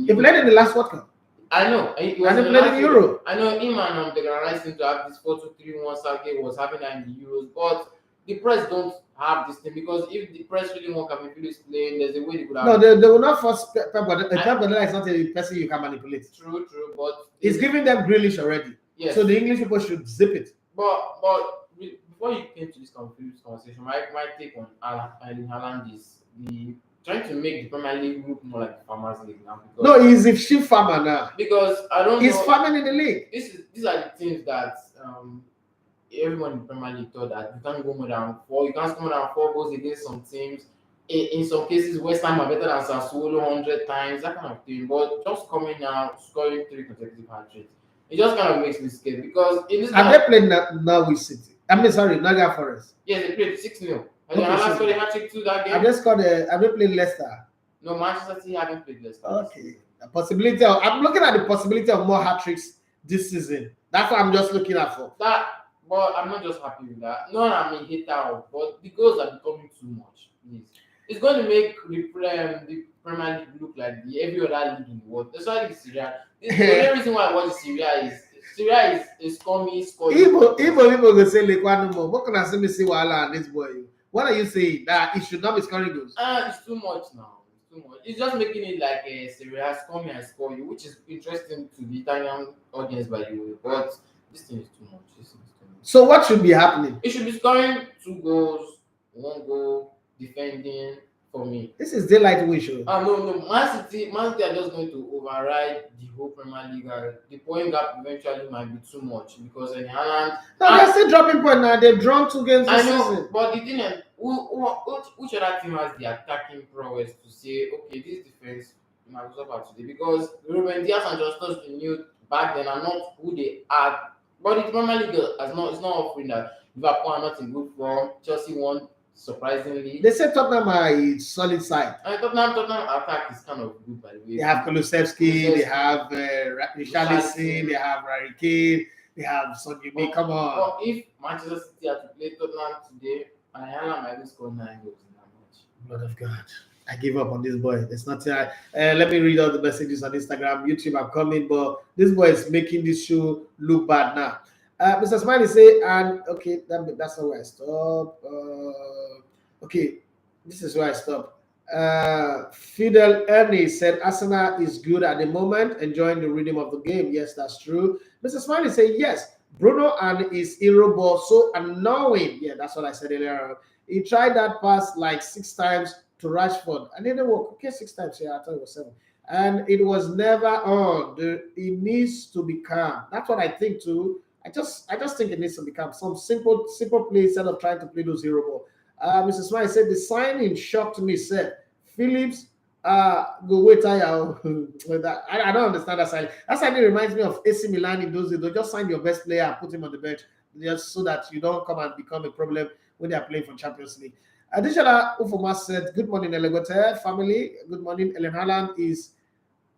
He played in the last World Cup. I know. He played in Euro. I know him and they can rise him to have this 4-2-3-1 Sake was having that in the Euros, but the press don't have this thing, because if the press really want Kevin Phillips playing, there's a way they could have. No, they will not force Pep Guardiola. Pep Guardiola is not a person you can manipulate. True, but he's giving them Grealish already. Yes. So the English people should zip it. But before you came to this conversation, my take on Erling Haaland is trying to make the Premier League look more like the Farmers League now. No, he's a sheep farmer now. Because I don't he's know. farming in the league. These are the things that everyone in the Premier League thought that you can't go more than 4. You can't score more than 4 goals against some teams. In some cases, West Ham are better than Sassuolo 100 times, that kind of thing. But just coming now, scoring 3 consecutive hat-tricks, it just kind of makes me scared, because in this. Have they played Norwich City? Nottingham Forest. Yes, they played 6-0. And then Haaland scored a hat-trick too that game. Have they played Leicester? No, Manchester City haven't played Leicester. Okay. I'm looking at the possibility of more hat-tricks this season. That's what I'm just looking at for. But I'm not just happy with that. No, I'm a hater of, but the goals are becoming too much. Please. It's going to make the Premier League look like every other league in the world. That's why the Syria. The only reason why I watch Syria is scoring. People go say Lekwa no more. What can I say? Me see Wala and this boy. What are you saying? That it should not be scoring goals? It's too much now. It's too much. It's just making it like a Syria score me and score you, which is interesting to the Italian audience, by the way. But this thing is too much. So what should be happening? It should be scoring 2 goals, 1 goal, defending for me. This is daylight wish. No. Man City are just going to override the whole Premier League. The point gap eventually might be too much, because in Haaland. No, they're still dropping point now. They've drawn 2 games this season. But the thing is, which other team has the attacking prowess to say, okay, this defense might go up today? Because Ruben Dias and Justus knew back then are not who they are. But the Premier League is not offering that. Liverpool are not in good form. Chelsea won surprisingly. They say Tottenham are a solid side. Tottenham attack is kind of good, by the way. They have Kulusevski, they have Richarlison, they have Harry Kane, they have Son Heung-min. Come on. But if Manchester City had to play Tottenham today, Ayala might score 9 goals in that match. Blood of God. I give up on this boy. It's not. Let me read all the messages on Instagram, YouTube. I'm coming, but this boy is making this show look bad now. Mr. Smiley say, and okay, that's not where I stop. Okay, this is where I stop. Fidel Ernie said Arsenal is good at the moment, enjoying the rhythm of the game. Yes, that's true. Mr. Smiley say yes. Bruno and his hero ball so annoying. Yeah, that's what I said earlier. He tried that pass like 6 times to Rashford, and it didn't work. Okay, 6 times. Yeah, I thought it was 7. And it was never on. It needs to be calm. That's what I think too. I just think it needs to become some simple play instead of trying to play those hero ball. Mr. Smiley said the signing shocked me. Said Phillips go wait I don't understand that signing. That signing reminds me of AC Milan in those days. They just sign your best player and put him on the bench just so that you don't come and become a problem when they are playing for Champions League. Additional Ufoma said, good morning, Elegote family. Good morning. Ellen Haaland is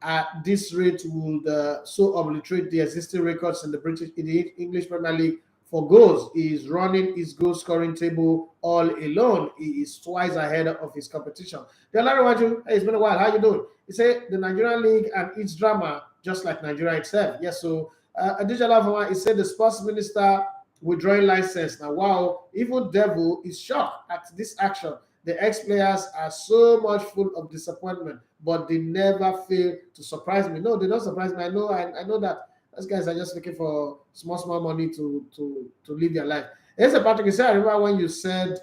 at this rate would so obliterate the existing records in the English Premier League for goals. He is running his goal scoring table all alone. He is twice ahead of his competition. Hey, it's been a while. How you doing? He said the Nigerian league and its drama, just like Nigeria itself. Yes, so additional he said the sports minister withdrawing license. Now, wow, even devil is shocked at this action. The ex-players are so much full of disappointment, but they never fail to surprise me. No, they don't surprise me. I know that those guys are just looking for small money to live their life. Here's a Patrick. You said, I remember when you said,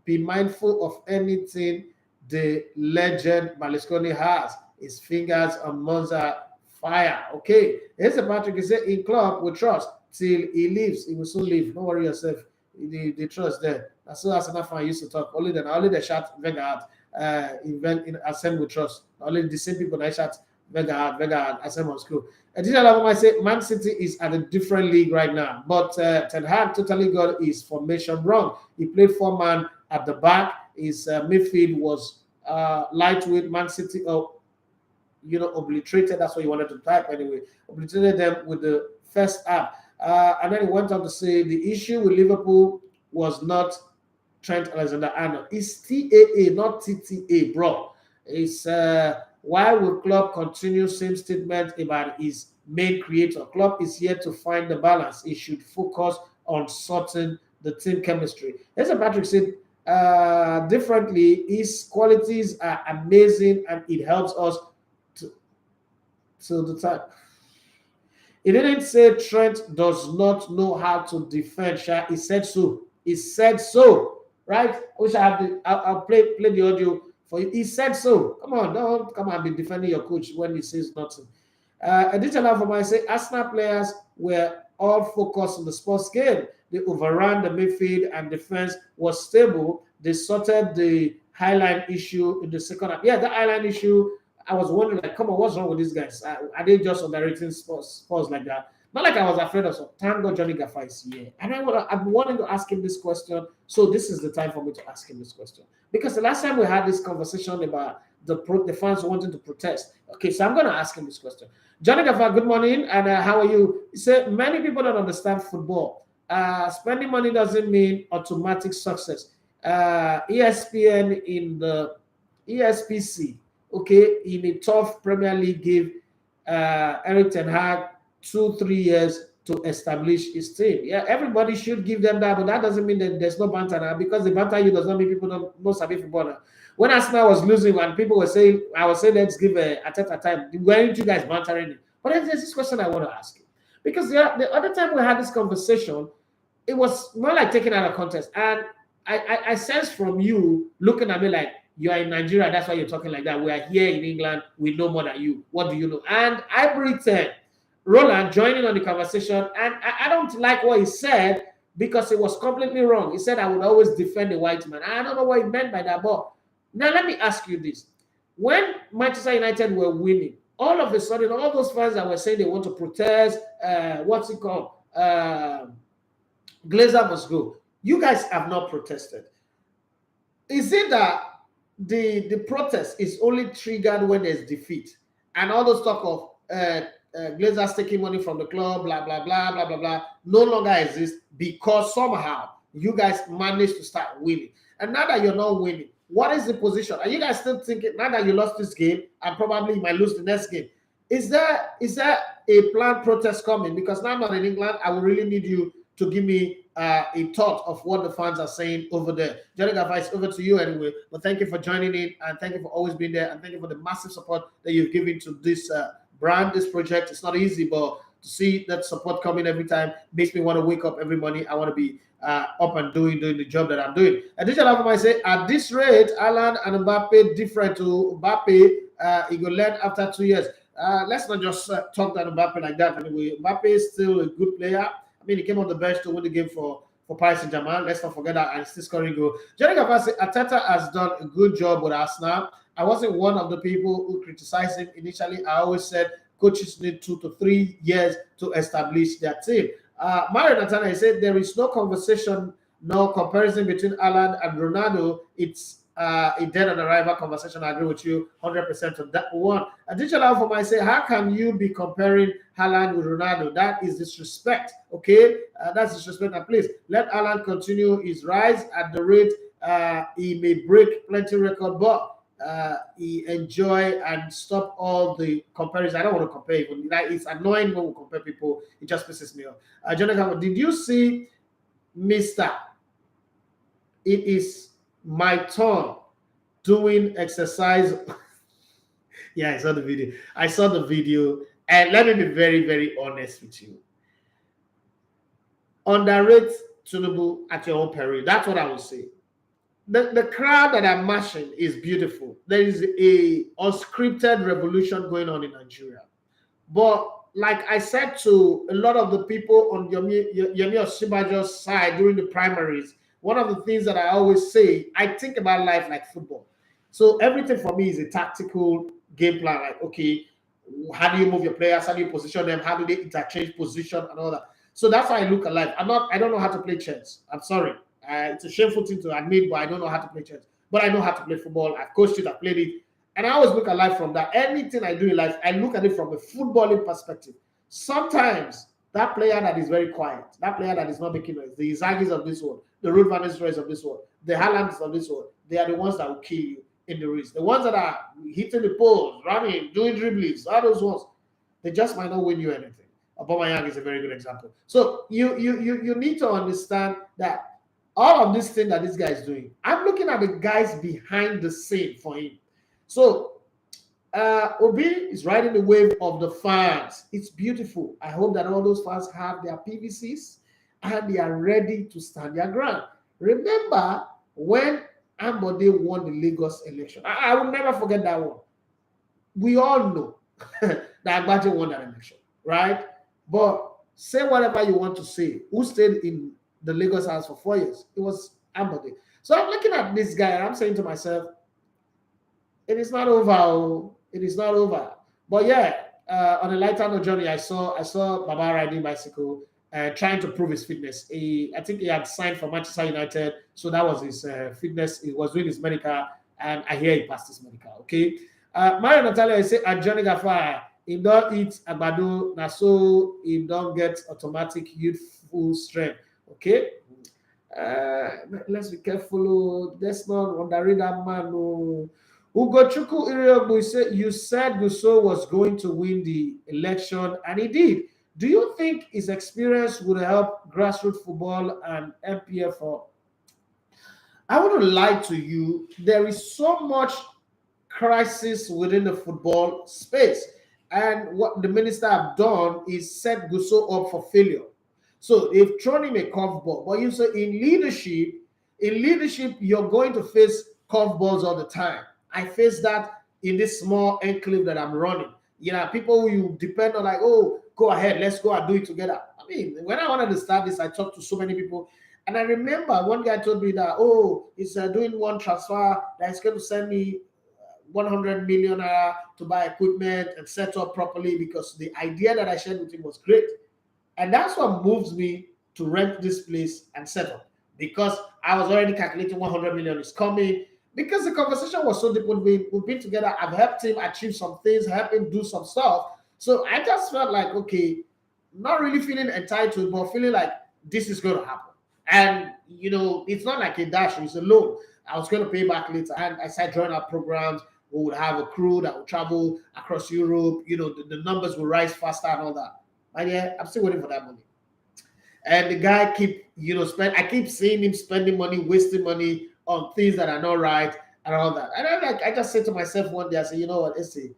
be mindful of anything the legend Berlusconi has. His fingers on Monza fire. Okay. Here's a Patrick. You said, in club, we trust. Till he leaves, he will soon leave. Don't worry yourself. The trust there. As soon as enough I used to talk, only the shout Wenger out. In Assemble trust. Only the same people that shout Wenger out, Assemble school. And this I say Man City is at a different league right now. But Ten Hag totally got his formation wrong. He played 4-man at the back. His midfield was lightweight. Man City obliterated. That's what you wanted to type anyway. Obliterated them with the first half. And then he went on to say the issue with Liverpool was not Trent Alexander-Arnold. It's TAA, not TTA, bro. It's why will Klopp continue same statement about his main creator? Klopp is here to find the balance. He should focus on sorting the team chemistry. As Patrick said differently, his qualities are amazing and it helps us to the time. He didn't say Trent does not know how to defend. He said so. He said so. Right? I wish I have I'll play the audio for you. He said so. Come on, don't come and be defending your coach when he says nothing. Additional for my say, Arsenal players were all focused on the sports game. They overran the midfield and defense was stable. They sorted the highline issue in the second half. Yeah, the highline issue. I was wondering, like, come on, what's wrong with these guys? Are they just underrating sports like that? Not like I was afraid of some. Thank God Johnny Gaffa is here. And I've been wanting to ask him this question. So this is the time for me to ask him this question. Because the last time we had this conversation about the fans wanting to protest. Okay, so I'm going to ask him this question. Johnny Gaffa, good morning. And how are you? He said, many people don't understand football. Spending money doesn't mean automatic success. ESPN in the ESPC, okay, in a tough Premier League gave Eric Ten Hag 2-3 years to establish his team. Yeah, everybody should give them that, but that doesn't mean that there's no banter now, because the banter you does not mean people don't sabi football now. When Arsenal was losing and people were saying, I was saying, let's give a Arteta time, weren't you guys bantering it? But there's this question I want to ask you. Because the other time we had this conversation, it was more like taken out of context. And I sense from you looking at me like, you are in Nigeria, that's why you're talking like that. We are here in England, we know more than you. What do you know? And I pretend Roland joining on the conversation, and I don't like what he said because it was completely wrong. He said I would always defend the white man. I don't know what he meant by that, but now let me ask you this. When Manchester United were winning, all of a sudden, all those fans that were saying they want to protest, what's it called? Glazer must go. You guys have not protested. is it that the protest is only triggered when there's defeat, and all those talk of Glazers taking money from the club, blah blah blah blah blah blah, no longer exist because somehow you guys managed to start winning, and now that you're not winning, what is the position? Are you guys still thinking now that you lost this game and probably you might lose the next game? Is there a planned protest coming? Because now I'm not in England, I will really need you to give me a thought of what the fans are saying over there. Johnny Gaffa, it's over to you anyway. But thank you for joining in, and thank you for always being there, and thank you for the massive support that you've given to this brand, this project. It's not easy, but to see that support coming every time makes me want to wake up every morning. I want to be up and doing the job that I'm doing. Additional I say, at this rate, Alan and Mbappe different to Mbappe. He will learn after 2 years. Let's not just talk that Mbappe like that. Anyway, Mbappe is still a good player. I mean, he came on the bench to win the game for Paris Saint-Germain. Let's not forget that, and still scoring goal. Johnny Gaffa said, Arteta has done a good job with Arsenal. I wasn't one of the people who criticized him initially. I always said coaches need 2 to 3 years to establish their team. Mario Natana said there is no conversation, no comparison between Alan and Ronaldo. It's a dead on arrival conversation. I agree with you 100% on that one. Additional Alpha I say, how can you be comparing Haaland with Ronaldo? That is disrespect. Okay, that's disrespect. And please let Haaland continue his rise at the rate he may break plenty record, but he enjoy and stop all the comparison. I don't want to compare even. It's annoying when we compare people. It just pisses me off. Jonathan, did you see Mr. It is my turn doing exercise? Yeah, I saw the video. And let me be very, very honest with you. Underrate Tinubu at your own peril. That's what I will say. The crowd that I'm marching is beautiful. There is a unscripted revolution going on in Nigeria. But like I said to a lot of the people on Yemi Osinbajo's side during the primaries, one of the things that I always say, I think about life like football. So everything for me is a tactical game plan. Like, okay, how do you move your players? How do you position them? How do they interchange position and all that? So that's how I look at life. I don't know how to play chess. I'm sorry. It's a shameful thing to admit, but I don't know how to play chess. But I know how to play football. I've coached it, I've played it. And I always look at life from that. Anything I do in life, I look at it from a footballing perspective. Sometimes that player that is very quiet, that player that is not making noise, the Izagis of this world, the Ruud van Nistelrooys of this world, the Haalands of this world, they are the ones that will kill you in the race. The ones that are hitting the poles, running, doing dribblings, all those ones, they just might not win you anything. Aubameyang is a very good example. So you need to understand that all of this thing that this guy is doing, I'm looking at the guys behind the scene for him. So Obi is riding the wave of the fans. It's beautiful. I hope that all those fans have their PVCs and they are ready to stand their ground. Remember when Ambode won the Lagos election? I will never forget that one. We all know that Agbaje won that election, right? But say whatever you want to say. Who stayed in the Lagos house for 4 years? It was Ambode. So I'm looking at this guy and I'm saying to myself, it is not over. It is not over. But yeah, on a lighter note journey, I saw Baba riding bicycle, trying to prove his fitness. I think he had signed for Manchester United, so that was his fitness. He was doing his medical, and I hear he passed his medical. Okay, Mario Natalia, I say, Johnny Gaffa, he don't eat agbado, na so he don't get automatic youthful strength. Okay, let's be careful. Let's not underrate that man. No. Ugochukwu Iriobu, you said Gusau was going to win the election, and he did. Do you think his experience would help grassroots football and MPFL? I wouldn't lie to you. There is so much crisis within the football space, and what the minister have done is set Gusau up for failure. So they've thrown him a curveball. But you say in leadership, you're going to face curveballs all the time. I face that in this small enclave that I'm running. You know, people who you depend on, like, oh, go ahead, let's go and do it together. I mean, when I wanted to start this, I talked to so many people. And I remember one guy told me that, oh, he's doing one transfer that is going to send me 100 million to buy equipment and set up properly, because the idea that I shared with him was great. And that's what moves me to rent this place and set up. because I was already calculating 100 million is coming. Because the conversation was so deep, we've been together, I've helped him achieve some things, help him do some stuff. So I just felt like, okay, not really feeling entitled, but feeling like this is going to happen. And, it's not like a dash, it's a loan. I was going to pay back later. And I started drawing up programs. We would have a crew that would travel across Europe. The numbers will rise faster and all that. And yeah, I'm still waiting for that money. And the guy I keep seeing him spending money, wasting money on things that are not right and all that. And I just said to myself one day, I said, you know what, let's say,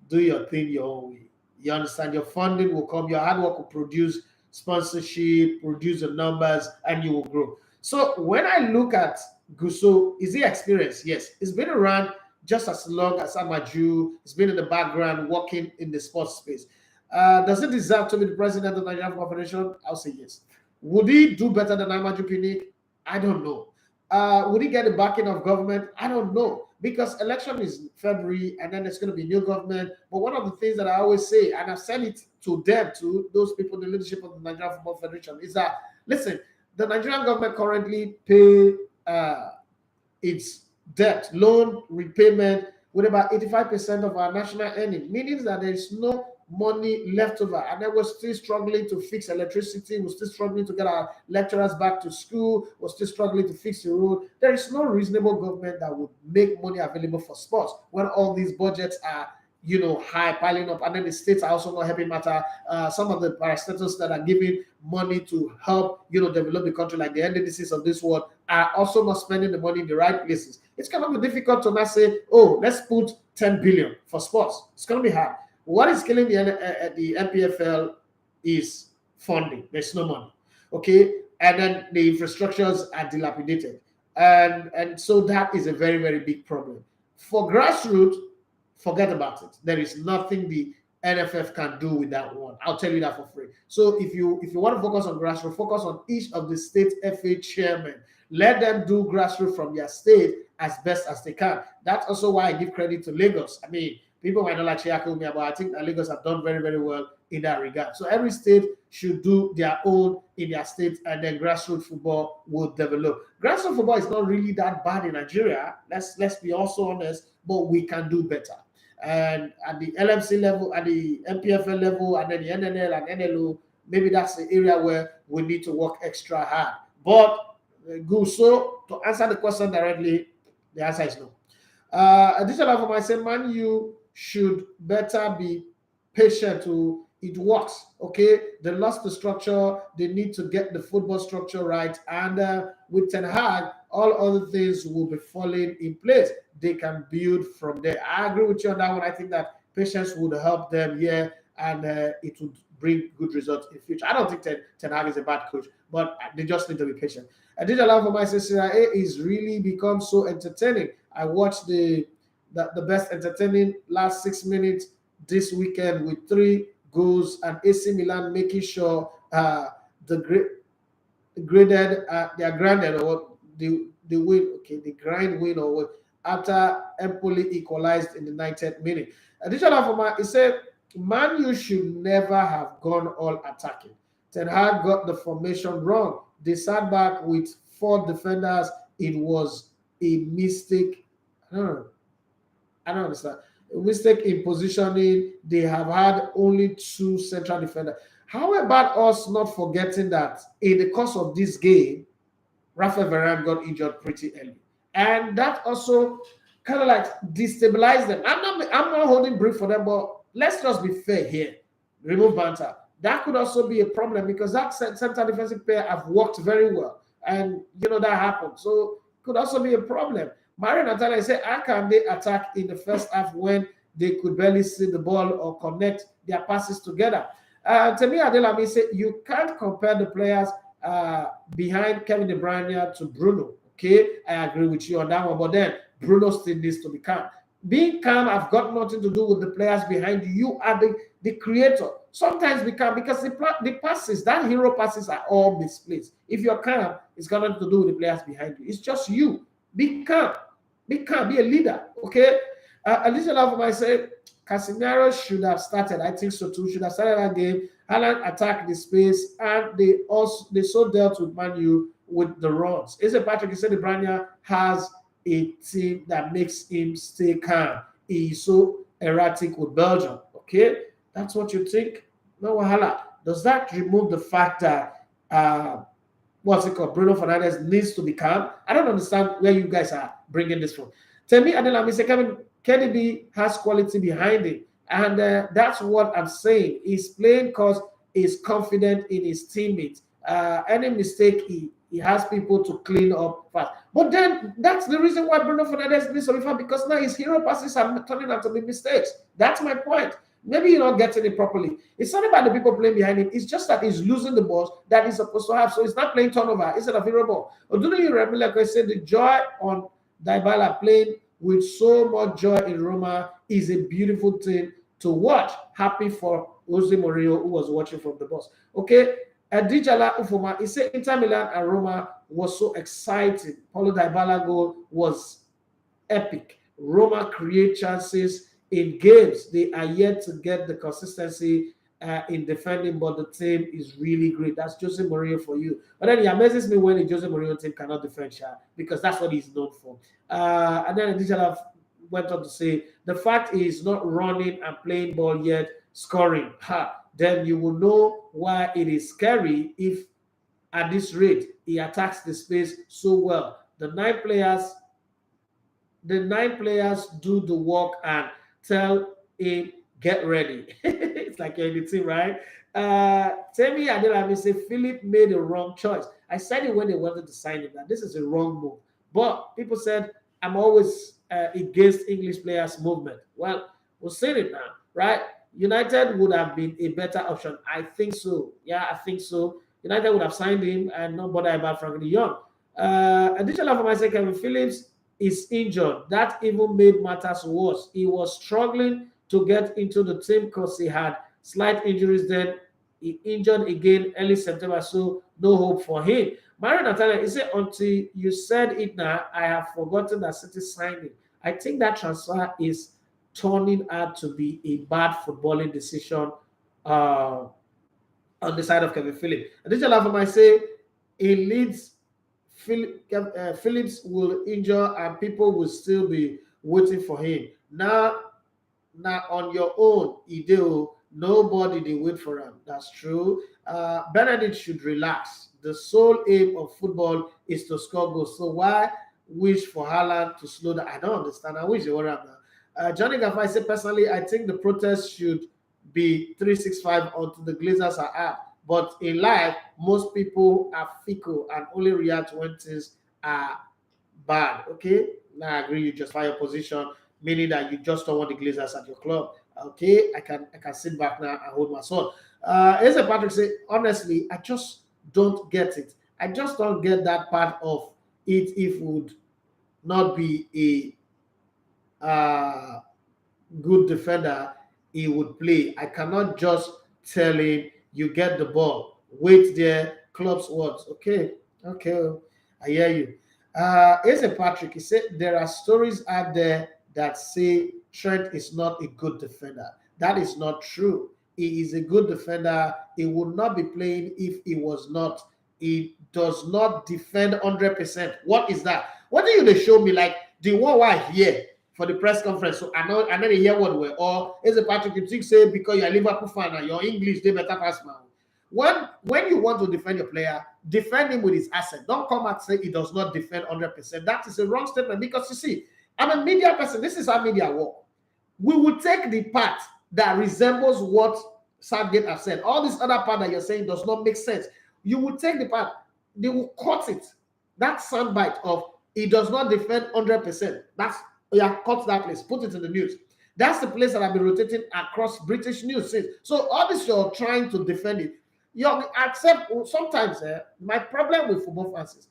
do your thing your own way. You understand? Your funding will come, your hard work will produce sponsorship, produce the numbers, and you will grow. So when I look at Gusau, is he experienced? Yes. He's been around just as long as Amaju. He's been in the background working in the sports space. Does he deserve to be the president of the Nigerian Football Federation? I'll say yes. Would he do better than Ahmadu PINNICK? I don't know. Would he get the backing of government? I don't know. Because election is February and then there's going to be new government. But one of the things that I always say, and I've said it to them, to those people in the leadership of the Nigerian Football Federation, is that, listen, the Nigerian government currently pay its debt, loan repayment with about 85% of our national earnings, meaning that there is no money left over. And then we're still struggling to fix electricity. We're still struggling to get our lecturers back to school. We're still struggling to fix the road. There is no reasonable government that would make money available for sports when all these budgets are, high, piling up. And then the states are also not helping matter. Some of the parastatals that are giving money to help, develop the country, like the NDDCs of this world, are also not spending the money in the right places. It's going to be difficult to not say, oh, let's put 10 billion for sports. It's going to be hard. What is killing the MPFL is funding. There's no money, okay? And then the infrastructures are dilapidated. And so that is a very, very big problem. For grassroots, forget about it. There is nothing the NFF can do with that one. I'll tell you that for free. So if you want to focus on grassroots, focus on each of the state FA chairmen. Let them do grassroots from their state as best as they can. That's also why I give credit to Lagos. I mean, people might not like Akinwunmi, but I think that Lagos have done very, very well in that regard. So every state should do their own in their state, and then grassroots football will develop. Grassroots football is not really that bad in Nigeria. Let's be also honest, but we can do better. And at the LMC level, at the MPFL level, and then the NNL and NLO, maybe that's the area where we need to work extra hard. But Gusau, to answer the question directly, the answer is no. Additional for myself, Man U should better be patient to it works. Okay, they lost the structure. They need to get the football structure right, and with Ten Hag, all other things will be falling in place. They can build from there. I agree with you on that one. I think that patience would help them here, and it would bring good results in the future. I don't think Ten Hag is a bad coach, but they just need to be patient. I did allow for myself. CIA is really become so entertaining. I watched the best entertaining last 6 minutes this weekend with 3 goals, and AC Milan making sure they are granted, or the win, okay, the grind win, or what, after Empoli equalized in the 90th minute. Additional for my, he said, Man U should never have gone all attacking. Ten Hag got the formation wrong. They sat back with 4 defenders. It was a mistake. I don't understand. A mistake in positioning. They have had only 2 central defenders. How about us not forgetting that in the course of this game, Rafael Varane got injured pretty early, and that also kind of like destabilized them. I'm not holding brief for them, but let's just be fair here. Remove banter. That could also be a problem because that central defensive player have worked very well, and that happened. So it could also be a problem. Mario Natalia said, how can they attack in the first half when they could barely see the ball or connect their passes together? Temi Adelami said, you can't compare the players behind Kevin De Bruyne to Bruno. Okay, I agree with you on that one, but then Bruno still needs to be calm. Being calm have got nothing to do with the players behind you. You are the creator. Sometimes be calm because the passes, that hero passes, are all misplaced. If you're calm, it's got nothing to do with the players behind you. It's just you. Be calm. Be calm. Be a leader. Okay. Alicia Lavamai said Casemiro should have started. I think so too. Should have started that game. Haaland attacked the space, and they so dealt with Man U with the runs. Is it Patrick? He said Ibrahim has a team that makes him stay calm. He is so erratic with Belgium. Okay, that's what you think? No wahala. Does that remove the fact that what's it called? Bruno Fernandes needs to be calm? I don't understand where you guys are bringing this from. Tell me, Adela, Mr. Kevin, KDB has quality behind him. And that's what I'm saying. He's playing because he's confident in his teammates. Any mistake, he has people to clean up fast. But then that's the reason why Bruno Fernandes needs to be fast, because now his hero passes are turning out to be mistakes. That's my point. Maybe you're not getting it properly. It's not about the people playing behind him. It's just that he's losing the balls that he's supposed to have. So he's not playing turnover instead of hero ball. Or do you remember, like I said, the joy on Dybala playing with so much joy in Roma is a beautiful thing to watch. Happy for Jose Mourinho, who was watching from the bus. Okay, Dijala Ufoma, he said Inter Milan and Roma was so exciting. Paulo Dybala goal was epic. Roma create chances in games. They are yet to get the consistency in defending, but the team is really great. That's Jose Mourinho for you. But then it amazes me when a Jose Mourinho team cannot defend, because that's what he's known for. And then Dijala went on to say, the fact is not running and playing ball yet, scoring. Then you will know why it is scary if at this rate he attacks the space so well. The nine players do the work and tell him, get ready. It's like you're in the team, right? Temi Adelami say Philip made a wrong choice. I said it when they wanted to sign him that this is a wrong move. But people said I'm always against English players' movement. Well, we'll say it now, right? United would have been a better option. I think so. Yeah, I think so. United would have signed him and not bother about Frankie de Jong. Additional for myself, Kevin Phillips is injured. That even made matters worse. He was struggling to get into the team because he had slight injuries then. He injured again early September, so no hope for him. Mario Natalia, he said, until you said it now, I have forgotten that City signed him. I think that transfer is turning out to be a bad footballing decision on the side of Kevin Phillips. Additional for my say, in Leeds, Phillips will injure and people will still be waiting for him. Now on your own, Edo, nobody they wait for him. That's true. Benedict should relax. The sole aim of football is to score goals. So why wish for Haaland to slow down? I don't understand. I wish they were up now. Johnny Gaffay said, personally, I think the protest should be 365 until the Glazers are out. But in life, most people are fickle and only react when things are bad. Okay? Now I agree you justify your position, meaning that you just don't want the Glazers at your club. Okay, I can sit back now and hold my sword. As Patrick said, honestly, I just don't get it. I just don't get that part of it. If it would not be a good defender, he would play. I cannot just tell him, you get the ball, wait there, club's words. Okay, I hear you. As Patrick, he said, there are stories out there that say Trent is not a good defender. That is not true. He is a good defender. He would not be playing if he was not. He does not defend 100%. What is that? What do you show me? Like the one why here for the press conference. So I know they hear what we're all. As a Patrick, you think say because you're a Liverpool fan and your English they better pass man. When you want to defend your player, defend him with his asset. Don't come and say he does not defend 100%. That is a wrong statement because you see, I'm a media person. This is how media work. We will take the part that resembles what Southgate has said. All this other part that you're saying does not make sense. You will take the part. They will cut it. That soundbite of he does not defend 100%. That's cut that place. Put it in the news. That's the place that I've been rotating across British news since. So all this you're trying to defend it. You accept sometimes. My problem with football fans is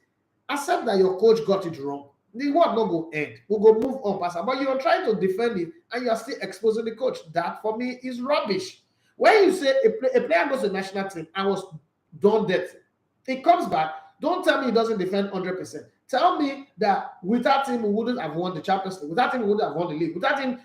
accept that your coach got it wrong. The world not go end. We'll go move on past it. But you're trying to defend it and you're still exposing the coach. That for me is rubbish. When you say a player goes to the national team and was done that, he comes back. Don't tell me he doesn't defend 100%. Tell me that without him, we wouldn't have won the Champions League. Without him, we wouldn't have won the league. Without him,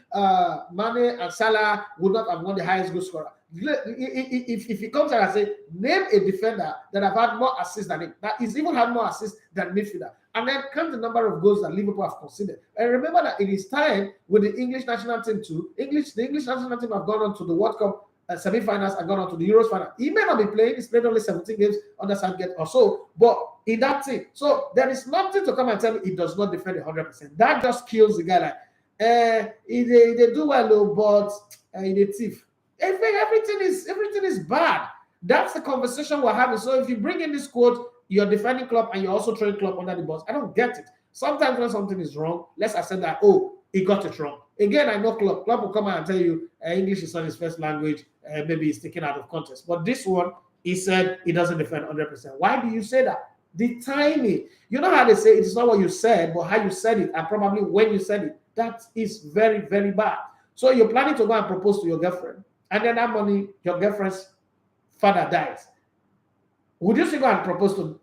Mane and Salah would not have won the highest goal scorer. If he comes out and say, name a defender that have had more assists than him, that is even had more assists than midfielder, and then count the number of goals that Liverpool have conceded. And remember that it is time with the English national team too. The English national team have gone on to the World Cup semi-finals and gone on to the Euros final. He may not be playing. He's played only 17 games under Southgate or so, but in that team. So there is nothing to come and tell me he does not defend 100%. That just kills the guy. Like, they do well, but he's a thief. Everything is bad. That's the conversation we're having. So if you bring in this quote, you're defending club and you're also throwing club under the bus. I don't get it. Sometimes when something is wrong, let's accept that, oh, he got it wrong. Again, I know club will come out and tell you English is not his first language, maybe he's taken out of context. But this one, he said he doesn't defend 100%. Why do you say that? The timing. You know how they say it's not what you said, but how you said it, and probably when you said it. That is very, very bad. So you're planning to go and propose to your girlfriend, and then that money, your girlfriend's father dies. Would you still go and propose to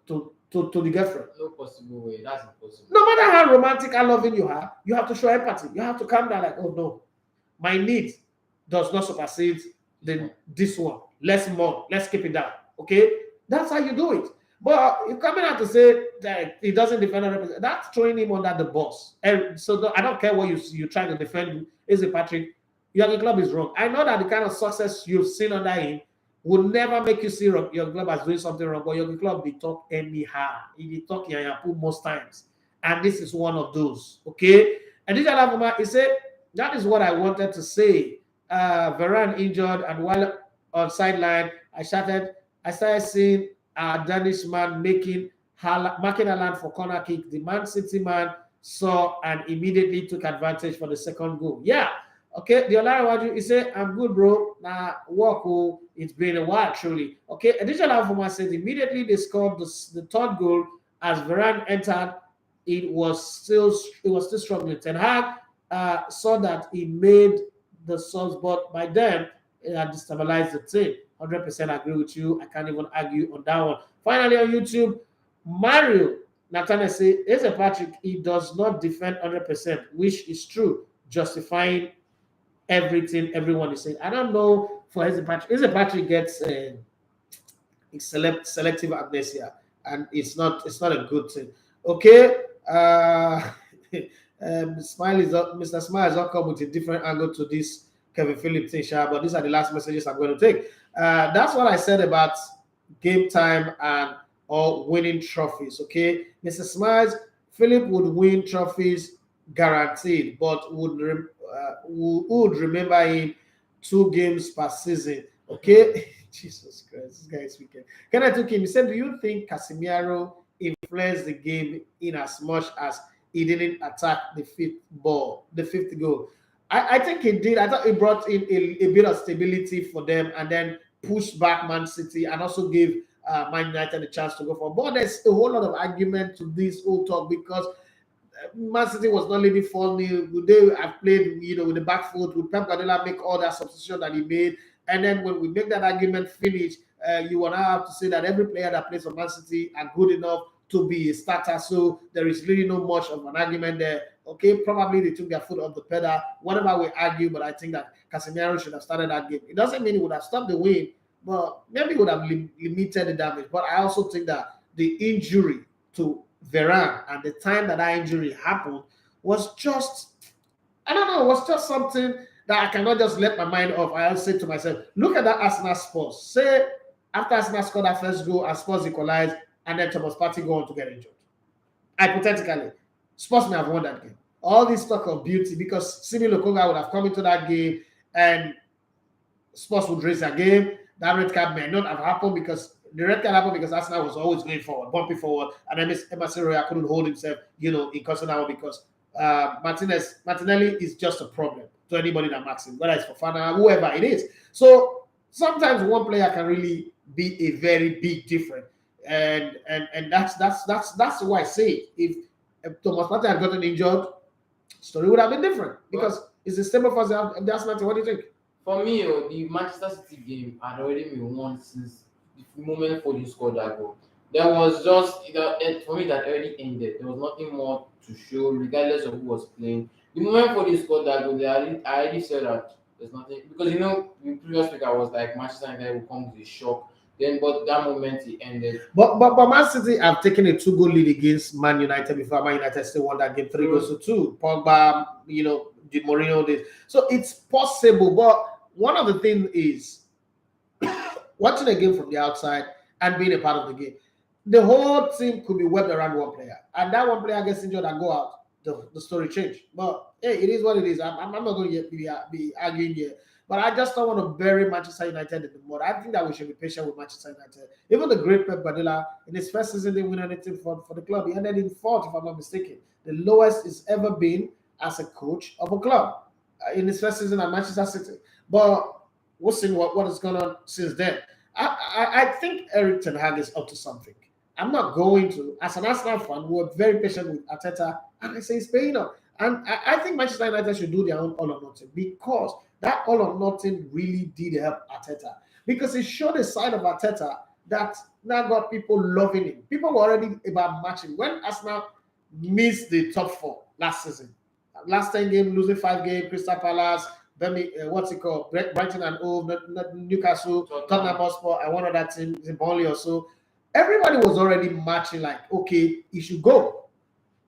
the girlfriend? No possible way. That's impossible. No matter how romantic and loving you are, you have to show empathy. You have to calm down like, oh no, my need does not supersede this one. Let's more. Let's keep it down. Okay? That's how you do it. But you're coming out to say that he doesn't defend 100%. That's throwing him under the bus. And so I don't care what you try to defend. Is it Patrick? Your club is wrong. I know that the kind of success you've seen under him will never make you see your club as doing something wrong, but your club, they talk anyhow. They talk yayapu most times. And this is one of those. Okay? And this Alabama, he said, that is what I wanted to say. Varane injured, and while on sideline, I started seeing a Danish man marking Haaland for corner kick. The Man City man saw and immediately took advantage for the second goal. Yeah. Okay, the Olariwaju, he said, I'm good, bro. Now, walk, it's been a while, truly. Okay, additional Alfama said immediately they scored the third goal as Varane entered. It was still struggling. Ten Hag saw that he made the subs, but by then it had destabilized the team. 100% agree with you. I can't even argue on that one. Finally, on YouTube, Mario Nathaniel say, Eze Patrick, he does not defend 100%, which is true, justifying everything everyone is saying. I don't know for Eze Patrick. Eze Patrick gets selective amnesia, and it's not a good thing. Okay, Mr. Smile has not come with a different angle to this Kevin Phillips thing, but these are the last messages I'm going to take. That's what I said about game time and or winning trophies. Okay, Mr. Smiles, Philip would win trophies guaranteed, but would remember him 2 games per season. Okay, Jesus Christ, this guy is wicked. Kenneth took him. He said, "Do you think Casemiro influenced the game in as much as he didn't attack the fifth goal?" I think he did. I thought he brought in a bit of stability for them and then pushed back Man City and also gave Man United a chance to go for. But there's a whole lot of argument to this whole talk because Man City was not leading 4-0. Would they have played, with the back foot? Would Pep Guardiola make all that substitution that he made? And then when we make that argument finish, you will now have to say that every player that plays for Man City are good enough to be a starter. So there is really no much of an argument there. Okay, probably they took their foot off the pedal. Whatever we argue, but I think that Casemiro should have started that game. It doesn't mean he would have stopped the win, but maybe would have limited the damage. But I also think that the injury to Varane and the time that injury happened was just, I don't know, was just something that I cannot just let my mind off. I also say to myself, look at that Arsenal Spurs. Say after Arsenal scored that first goal and Spurs equalized, and then Thomas Partey go on to get injured. Hypothetically, Spurs may have won that game. All this talk of beauty, because Simi Lokonga would have come into that game and Spurs would raise their game. That red card may not have happened because the red card happened because Arsenal was always going forward, bumping forward, and then Emerson Royal couldn't hold himself, in Costa because Martinelli is just a problem to anybody that marks him, whether it's Fofana, whoever it is. So sometimes one player can really be a very big difference. And that's why I say if Thomas Partey had gotten injured, story would have been different because it's the same of us. The Arsenal team. What do you think? For me, the Manchester City game had already been won since the moment Foden scored that goal. there was just for me that already ended. There was nothing more to show, regardless of who was playing. The moment for this scored that goal, I already said that there's nothing because the previous week I was like Manchester United will come with a shock. Then, but that moment it ended. But Man City have taken a 2-goal lead against Man United before Man United still won that game 3-2. Pogba, Di Mourinho did. So it's possible, but one of the things is watching a game from the outside and being a part of the game. The whole team could be webbed around one player, and that one player gets injured and go out. The story changed. But hey, it is what it is. I'm not going to be arguing here. But I just don't want to bury Manchester United in the mud. I think that we should be patient with Manchester United. Even the great Pep Guardiola, in his first season, didn't win anything for the club. He ended in fourth, if I'm not mistaken. The lowest he's ever been as a coach of a club in his first season at Manchester City. But we'll see what has gone on since then. I think Eric Ten Hag is up to something. I'm not going to, as an Arsenal fan, we're very patient with Arteta, and I say it's paying off. And I think Manchester United should do their own all or nothing, because that all or nothing really did help Arteta, because it showed a side of Arteta that now got people loving him. People were already about matching. When Arsenal missed the top 4 last season, last 10 games, losing 5 games, Crystal Palace, Brighton and Hove, Newcastle, Tottenham Hotspur, and one other team, Burnley or so. Everybody was already matching like, okay, he should go,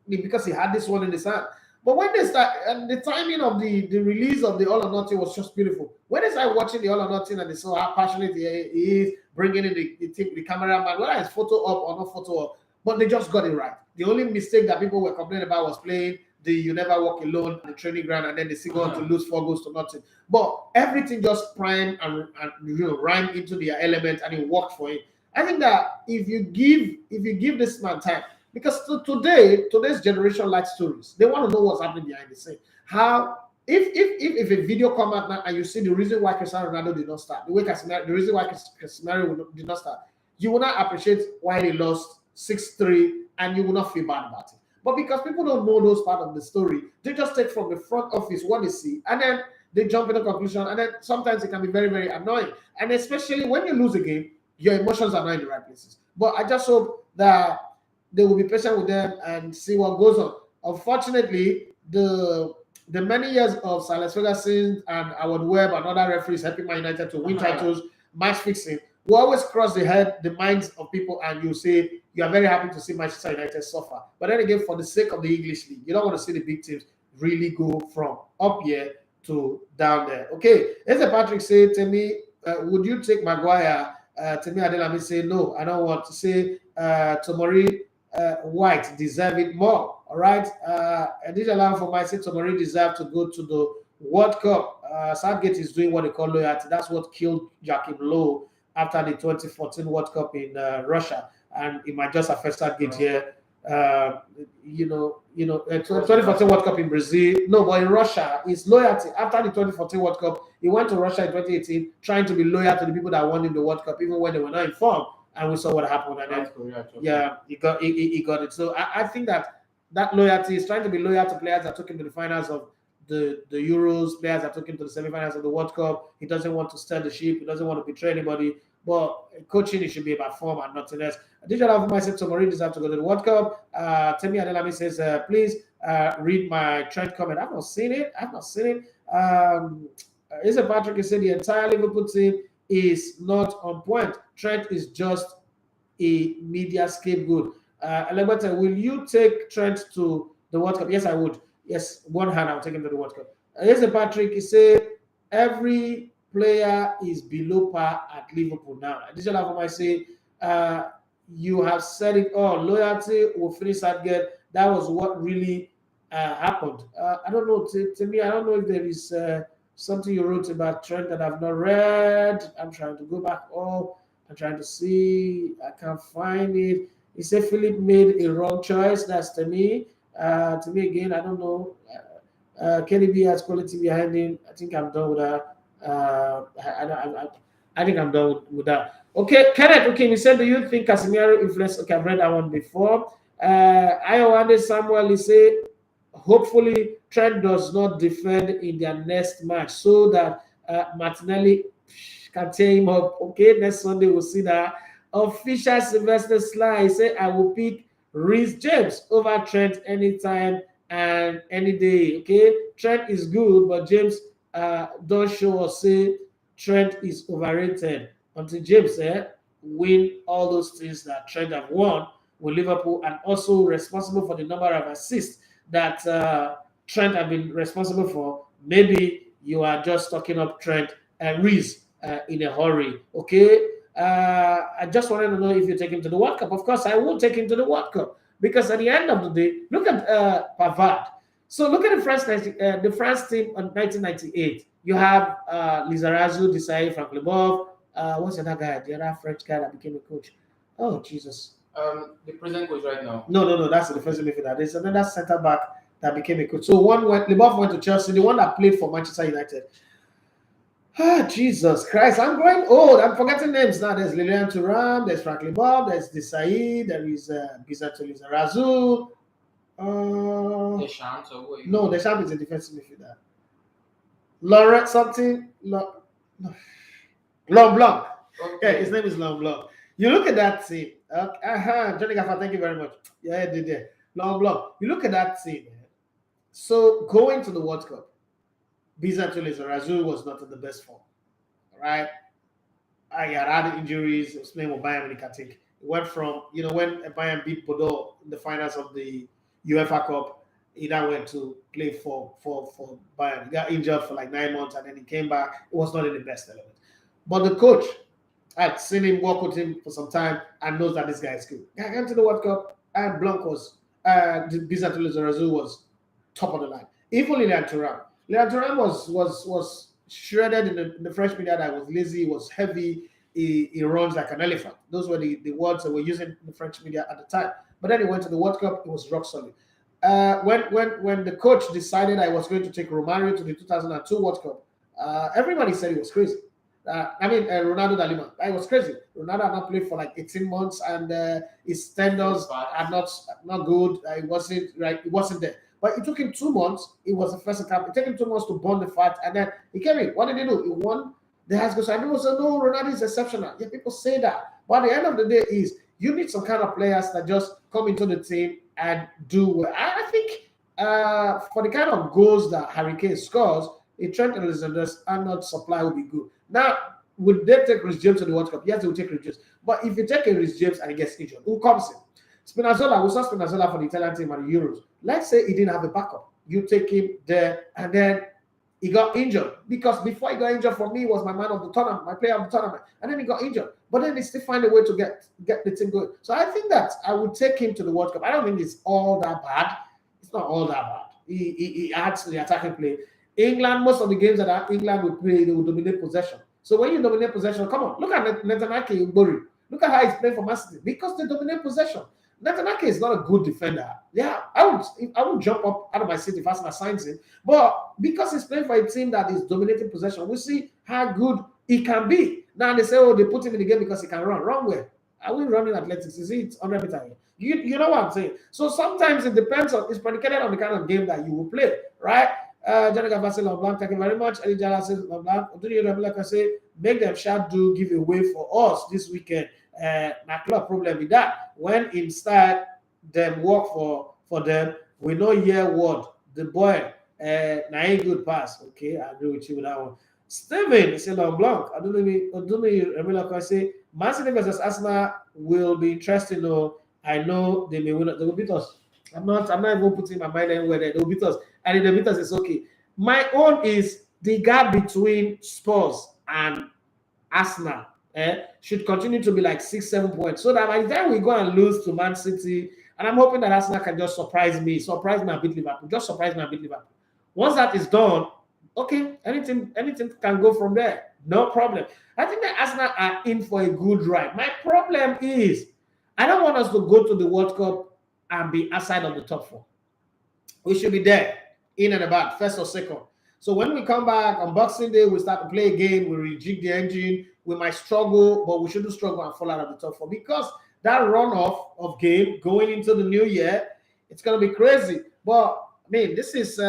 because he had this one in his hand. But when they start, and the timing of the release of the All or Nothing was just beautiful. When they started watching the All or Nothing and they saw how passionate he is, bringing in the cameraman, whether it's photo up or not photo up, but they just got it right. The only mistake that people were complaining about was playing the You Never Walk Alone on the training ground, and then they still go on to lose 4 goals to nothing. But everything just primed and rhymed into their element, and it worked for him. I think that if you give this man time, because today's generation likes stories. They want to know what's happening behind the scene. How if a video come out now and you see the reason why Cristiano Ronaldo did not start, the reason why Casemiro did not start, you will not appreciate why they lost 6-3, and you will not feel bad about it. But because people don't know those part of the story, they just take from the front office what they see, and then they jump into conclusion, and then sometimes it can be very, very annoying. And especially when you lose a game, your emotions are not in the right places. But I just hope that they will be patient with them and see what goes on. Unfortunately, the many years of Alex Ferguson and Howard Webb and other referees helping Man United to win titles, match fixing, will always cross the minds of people, and you say you are very happy to see Manchester United suffer. But then again, for the sake of the English league, you don't want to see the big teams really go from up here to down there. Okay, as Patrick said to me, would you take Maguire? To me, Adelami say no, I don't want to say Tomori White deserve it more. All right, I did allow for myself. Tomori deserve to go to the World Cup. Southgate is doing what they call loyalty. That's what killed Joachim Low after the 2014 World Cup in Russia, and it might just affect Southgate here. 2014 World Cup in Brazil. No, but in Russia, it's loyalty. After the 2014 World Cup, he went to Russia in 2018, trying to be loyal to the people that won him the World Cup, even when they were not informed. And we saw what happened. And then, he got it. So I think that loyalty is trying to be loyal to players that took him to the finals of the Euros, players that took him to the semifinals of the World Cup. He doesn't want to stir the ship. He doesn't want to betray anybody. But coaching, it should be about form and nothing else. Digital of myself, Tomori deserve to go to the World Cup. Temi Adelami says, please read my Trent comment. I've not seen it. Is it Patrick? He said the entire Liverpool team is not on point. Trent is just a media scapegoat. Alberta, will you take Trent to the World Cup? Yes, I would. Yes, one hand, I'll take him to the World Cup. Here's a Patrick. He said every player is below par at Liverpool now. Additional for my say, you have said it all. Loyalty will finish Southgate. That was what really happened. I don't know. To me, I don't know if there is something you wrote about Trent that I've not read. I'm trying to go back. I'm trying to see. I can't find it. He said Philip made a wrong choice. That's to me. To me again, I don't know. Kenny B has quality behind him. I think I'm done with that. I think I'm done with that. Okay, Kenneth. Okay, he said, do you think Casemiro influenced? Okay, I've read that one before. Iowande Samuel, he said, hopefully Trent does not defend in their next match so that Martinelli can tear him up. Okay, next Sunday we'll see that. Official Sylvester Sly say I will pick Reece James over Trent anytime and any day. Okay, Trent is good, but James does show us say Trent is overrated. Until James win all those things that Trent have won with Liverpool and also responsible for the number of assists that Trent have been responsible for, maybe you are just talking up Trent and Reece in a hurry. Okay, I just wanted to know if you take him to the World Cup. Of course, I will take him to the World Cup because at the end of the day, look at Pavard. So look at the France team on 1998. You have Lizarazu, Desailly, Frank Lebov. What's the other guy? The other French guy that became a coach. Oh Jesus. The present coach right now. No. That's the defensive midfielder. There's another centre back that became a coach. So Lebov went to Chelsea. The one that played for Manchester United. Jesus Christ, I'm growing old. I'm forgetting names now. There's Lilian Thuram, there's Frank Lebov, there's Desailly, there is Bizato Lizarazu. Deschamps or what? No, Deschamps is a defensive midfielder. Laurent something. Blanc. Okay, his name is Blanc. You look at that team. Johnny Gaffer, thank you very much. Yeah, did there. Blanc. You look at that team. So going to the World Cup, Bizato Lizarazu was not in the best form. All right. I had injuries. He was playing with Bayern Munich, I think. It went from, when Bayern beat Bordeaux in the finals of the UEFA Cup, he now went to play for Bayern. He got injured for like 9 months and then he came back. It was not in the best element. But the coach, I'd seen him work with him for some time and knows that this guy is good. He came to the World Cup and Blanc was, Bizato Lizarazu was top of the line. Even Lilian Thuram. Lilian Thuram was shredded in the French media that was lazy, was heavy, he runs like an elephant. Those were the words that were used in the French media at the time. But then he went to the World Cup, it was rock solid. When the coach decided I was going to take Romario to the 2002 World Cup, everybody said he was crazy. Ronaldo da Lima. I was crazy. Ronaldo had not played for like 18 months and his tendons are not good. It wasn't there. But it took him 2 months. It was the first camp. It took him 2 months to burn the fat, and then he came in. What did he do? He won the Heisman. So people say, no, Ronaldo is exceptional. Yeah, people say that. But at the end of the day is you need some kind of players that just come into the team and do well. I think for the kind of goals that Harry Kane scores, a Trent Alexander-Arnold supply will be good. Now, would they take Reece James to the World Cup? Yes, they will take Reece James. But if you take a Reece James and he gets injured, who comes in? Spinazzola, we saw Spinazzola for the Italian team at the Euros. Let's say he didn't have a backup. You take him there, and then he got injured. Because before he got injured, for me, he was my man of the tournament, my player of the tournament. And then he got injured. But then they still find a way to get the team going. So I think that I would take him to the World Cup. I don't think it's all that bad. It's not all that bad. He adds to the attacking play. England, most of the games that England will play, they will dominate possession. So when you dominate possession, come on, look at Netanyahu Igbori. Look at how he's playing for Man City. Because they dominate possession. Netanyahu is not a good defender. Yeah, I would jump up out of my seat if Arsenal signs him. But because he's playing for a team that is dominating possession, we see how good he can be. Now they say, oh, they put him in the game because he can run. Wrong way. Are we running athletics? Is it 100 meters? You know what I'm saying? So sometimes it depends on, it's predicated on the kind of game that you will play, right? Johnny Gavassi Lamblanc, thank you very much. Eddie Jala says Lamblanc. Like I say, make them shall do give away for us this weekend. My club problem with that. When instead them work for them, we know hear word. The boy, na a good pass. Okay, I agree with you with that one. Steven, he said Blanc. I don't know. I say Man City versus Arsenal will be interesting. Though I know they may win. They will beat us. I'm not even putting my mind anywhere there. They will beat us, and if they beat us, it's okay. My own is the gap between Spurs and Arsenal. Should continue to be like 6-7 points, so that by the time we go and lose to Man City, and I'm hoping that Arsenal can just surprise me and beat Liverpool. Just surprise me and beat Liverpool. Once that is done, okay, anything can go from there. No problem. I think that Arsenal are in for a good ride. My problem is I don't want us to go to the World Cup and be outside of the top 4. We should be there, in and about, first or second. So when we come back on Boxing Day, we start to play a game, we rejig the engine, we might struggle, but we shouldn't struggle and fall out of the top 4 because that runoff of game going into the new year, it's going to be crazy. But, I mean, this is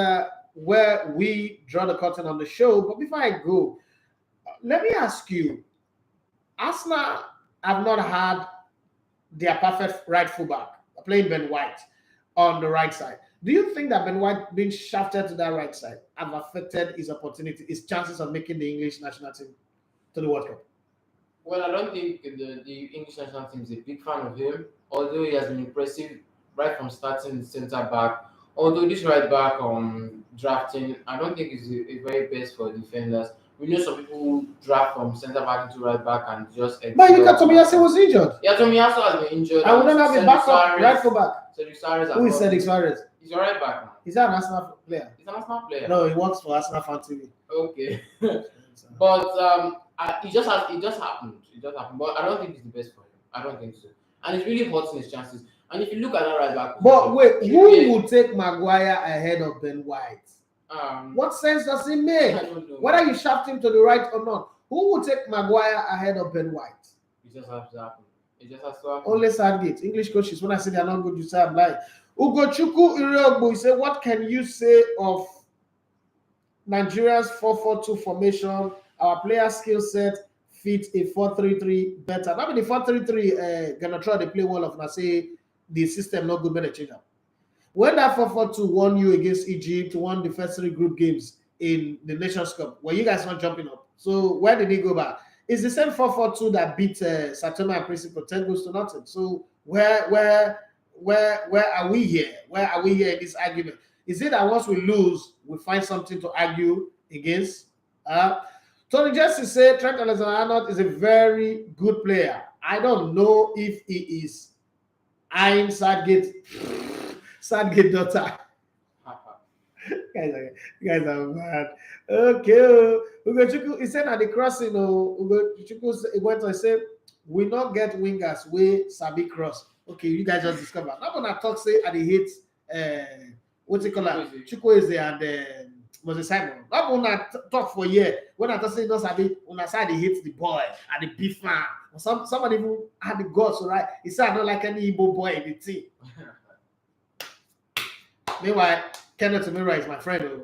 where we draw the curtain on the show. But before I go, let me ask you, Arsenal have not had their perfect right fullback playing Ben White on the right side. Do you think that Ben White being shafted to that right side have affected his opportunity, his chances of making the English national team to the World Cup? Well, I don't think the English national team is a big fan of him, although he has been impressive right from starting centre back. Although this right back drafting, I don't think is a very best for defenders. We know some people who draft from centre back into right back and just. But you got Tomiyasu was injured. Yeah, Tomiyasu has been injured. I wouldn't have a backup right full back. Who is Cedric Suarez? He's a right back now. Is that an Arsenal player? He's an Arsenal player. No, he works for Arsenal Fan TV. Okay. But it just happened. It just happened. But I don't think it's the best for him. I don't think so. And it's really hurting his chances. And if you look at that right back. But wait, who would take Maguire ahead of Ben White? What sense does it make? I don't know. Whether you shaft him to the right or not, who would take Maguire ahead of Ben White? It just has to happen. It just has to happen. Only Southgate. English coaches, when I say they're not good, you say I'm lying. Ugochukwu Iriogbo, he said, what can you say of Nigeria's 4-4-2 formation? Our player skill set fit a 4-3-3 better. Now, the 4-3-3 gonna try to play well of and say the system not good, better change up. When that 4-4-2 won you against Egypt, won the first 3 group games in the Nations Cup, were you guys not jumping up? So where did he go back? It's the same 4-4-2 that beat Satoma and Principal 10 goals to nothing. So where are we here? Where are we here in this argument? Is it that once we lose, we find something to argue against? Tony Jesse said Trent Alexander-Arnold is a very good player. I don't know if he is eyeing Southgate daughter. guys are mad. Okay. Ugochukwu, he said at the crossing, Ugochukwu went and said, we not get wingers where Sabi cross. Okay, you guys just discover. Not gonna talk say at the hit what you call it? Chukwueze and Moses Simon. Not gonna talk for a year. When I talk say no Sabi, when I say they hit the boy and the beef man. Somebody who had the guts, right? He said I don't like any Igbo boy in the team. Meanwhile, Kenneth Mira is my friend,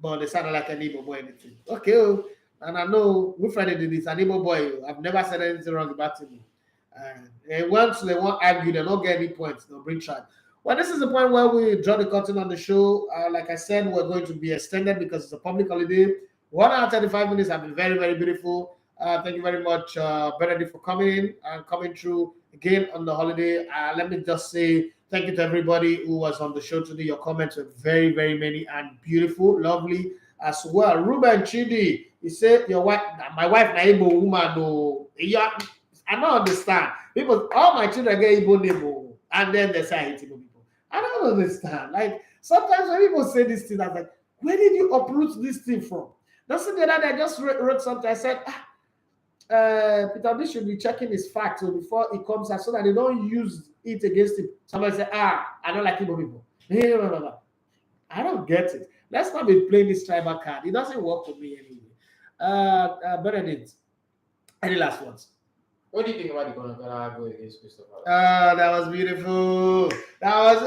but they sound like an Igbo boy in the team. Okay, and I know we friendly did this, an Igbo boy. I've never said anything wrong about him. And once they won't argue, they don't get any points, they'll bring trial. Well, this is the point where we draw the curtain on the show. Like I said, we're going to be extended because it's a public holiday. 1 hour 35 minutes have been very, very beautiful. Thank you very much, Benedict, for coming in and coming through again on the holiday. Let me just say thank you to everybody who was on the show today. Your comments were very, very many and beautiful, lovely as well. Ruben Chidi, he said, your wife, my wife, na Igbo woman, no. I don't understand. People, all my children get Igbo name, and then they say I hate Igbo people. I don't understand. Like, sometimes when people say this thing, I'm like, where did you uproot this thing from? That's the other day I just wrote something. I said, Peter Obi should be checking his facts before he comes out so that they don't use it against him. Somebody say, I don't like Igbo people. I don't get it. Let's not be playing this tribal card. It doesn't work for me anyway. Benedict, any last words? What do you think about the Ghana go against Christopher? That was beautiful. That was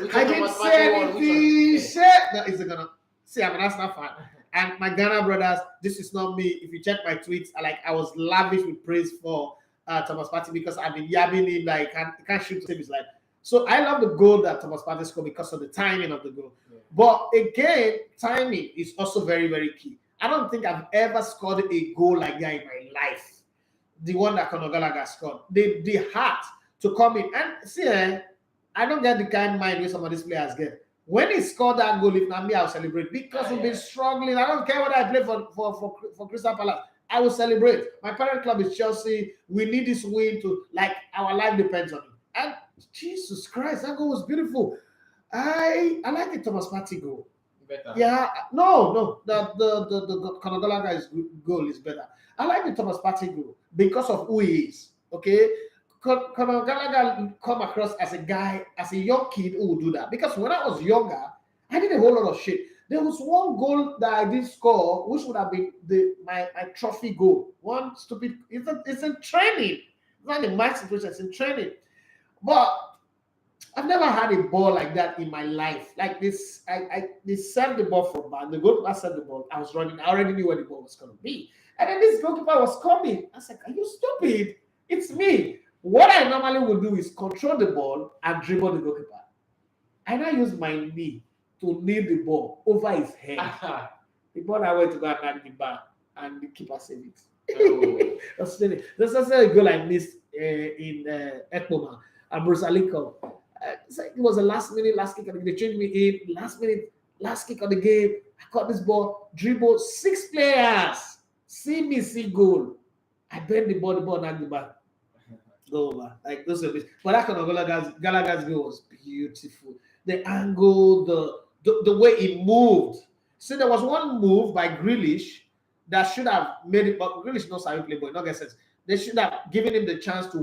Okay, I didn't say anything. Shit. No, it's gonna see. I'm an Arsenal fan, and my Ghana brothers. This is not me. If you check my tweets, I was lavish with praise for Thomas Partey because I've been yabbing him like he can't shoot to save his life. So I love the goal that Thomas Partey scored because of the timing of the goal. Yeah. But again, timing is also very, very key. I don't think I've ever scored a goal like that in my life. The one that Conor Gallagher scored. The heart to come in. And see, I don't get the kind of mind where some of these players get. When he scored that goal, if not me, I'll celebrate. Because we've been struggling. I don't care whether I play for Crystal Palace. I will celebrate. My parent club is Chelsea. We need this win to, our life depends on it. And Jesus Christ, that goal was beautiful. I like the Thomas Partey goal. Better. Yeah, no, the Conor Gallagher's goal is better. I like the Thomas Partey goal because of who he is. Okay, Conor Gallagher come across as a guy, as a young kid who would do that. Because when I was younger, I did a whole lot of shit. There was one goal that I did score, which would have been my trophy goal. One stupid. It's in training. It's not in my situation. It's in training. But I've never had a ball like that in my life. Like this, they served the ball from man. The goalkeeper served the ball. I was running. I already knew where the ball was going to be. And then this goalkeeper was coming. I was like, are you stupid? It's me. What I normally would do is control the ball and dribble the goalkeeper. And I use my knee to kneel the ball over his head. The ball I went to go and knock the bar, and the keeper saved it. That's also a goal I missed in Ekpoma and Bruce Aliko. It was a last kick of the game. They changed me in last kick of the game. I caught this ball, dribble 6 players. See me, see goal. I bend the ball knocked the bar. Go over. Like those are but that kind of Gallagher's goal was beautiful. The angle, the way it moved. So there was one move by Grealish that should have made it, but Grealish knows how to play ball. Not get sense. They should have given him the chance to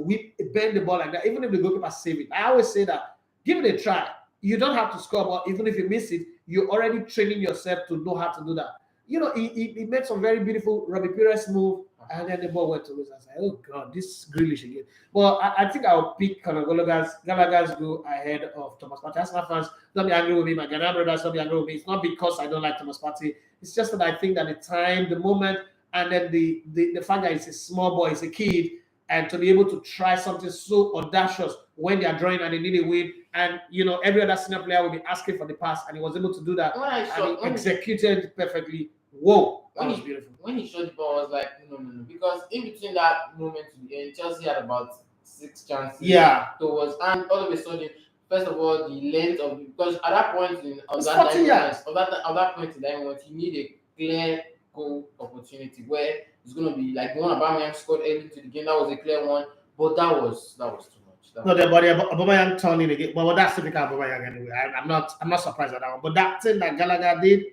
bend the ball like that, even if the goalkeeper saved it. I always say that, give it a try. You don't have to score, but even if you miss it, you're already training yourself to know how to do that. You know, he made some very beautiful Robbie Pires move, and then the ball went to lose. I was like, oh God, this Grealish again. Well, I think I'll pick Gallagher's goal ahead of Thomas Partey. As my fans, don't be angry with me. My Ghanaian brothers, don't be angry with me. It's not because I don't like Thomas Partey. It's just that I think that the time, the moment, and then the fact that he's a small boy, he's a kid, and to be able to try something so audacious when they are drawing and they need a win, and you know every other senior player will be asking for the pass, and he was able to do that. And he executed perfectly. Whoa, that was beautiful. When he shot the ball, I was like, no, because in between that moment to the end, Chelsea had about 6 chances. Yeah. Towards, and all of a sudden, first of all, the length of, because at that point in of that point in that moment, he needed a clear goal opportunity where it's going to be like the one Aubameyang scored early into the game. That was a clear one, but that was too much. No, the body Aubameyang turning again. Well, that's typical Aubameyang anyway. I'm not surprised at that one. But that thing that Gallagher did,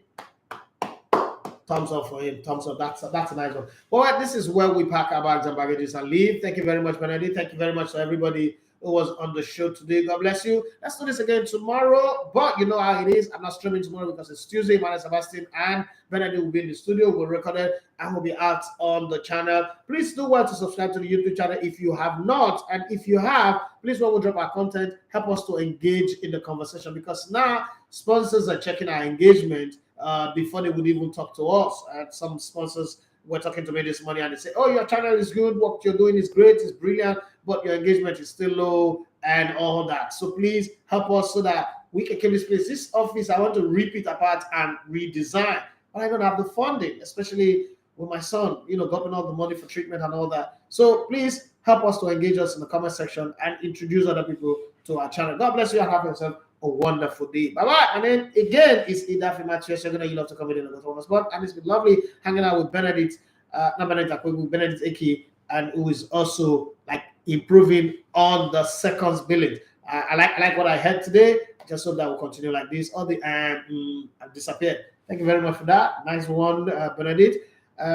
thumbs up for him. Thumbs up. That's a nice one. Well, this is where we pack our bags and baggages and leave. Thank you very much, Benedict. Thank you very much to everybody who was on the show today. God bless you. Let's do this again tomorrow. But you know how it is. I'm not streaming tomorrow because it's Tuesday. Manuel Sebastian and Benedict will be in the studio. We'll record it and we'll be out on the channel. Please do well to subscribe to the YouTube channel if you have not. And if you have, please when we drop our content, help us to engage in the conversation, because now sponsors are checking our engagement before they would even talk to us. And some sponsors were talking to me this morning and they say, oh, your channel is good, what you're doing is great, it's brilliant, but your engagement is still low and all that. So please help us so that we can keep this place. This office, I want to rip it apart and redesign, but I don't have the funding, especially with my son, you know, gotten all the money for treatment and all that. So please help us to engage us in the comment section and introduce other people to our channel. God bless you and have yourself a wonderful day. Bye-bye. And then again, it's Idafi Matthews. You're going to love to come in the Thomas spot. And it's been lovely hanging out with Benedict, Benedict Eki, and who is also like improving on the seconds billing. I like what I heard today. Just hope that will continue like this. All the disappeared. Thank you very much for that. Nice one, Benedict.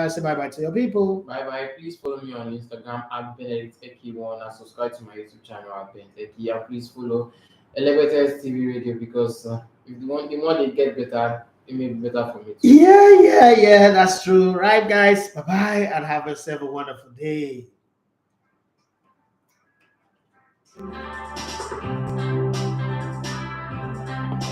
Say bye-bye to your people. Bye-bye. Please follow me on Instagram at Benedict Eki1 and subscribe to my YouTube channel at Benedict Eki. And please follow Elevators TV Radio, because if the more they get better, it may be better for me too. Yeah, that's true. Right, guys? Bye-bye and have yourself a wonderful day.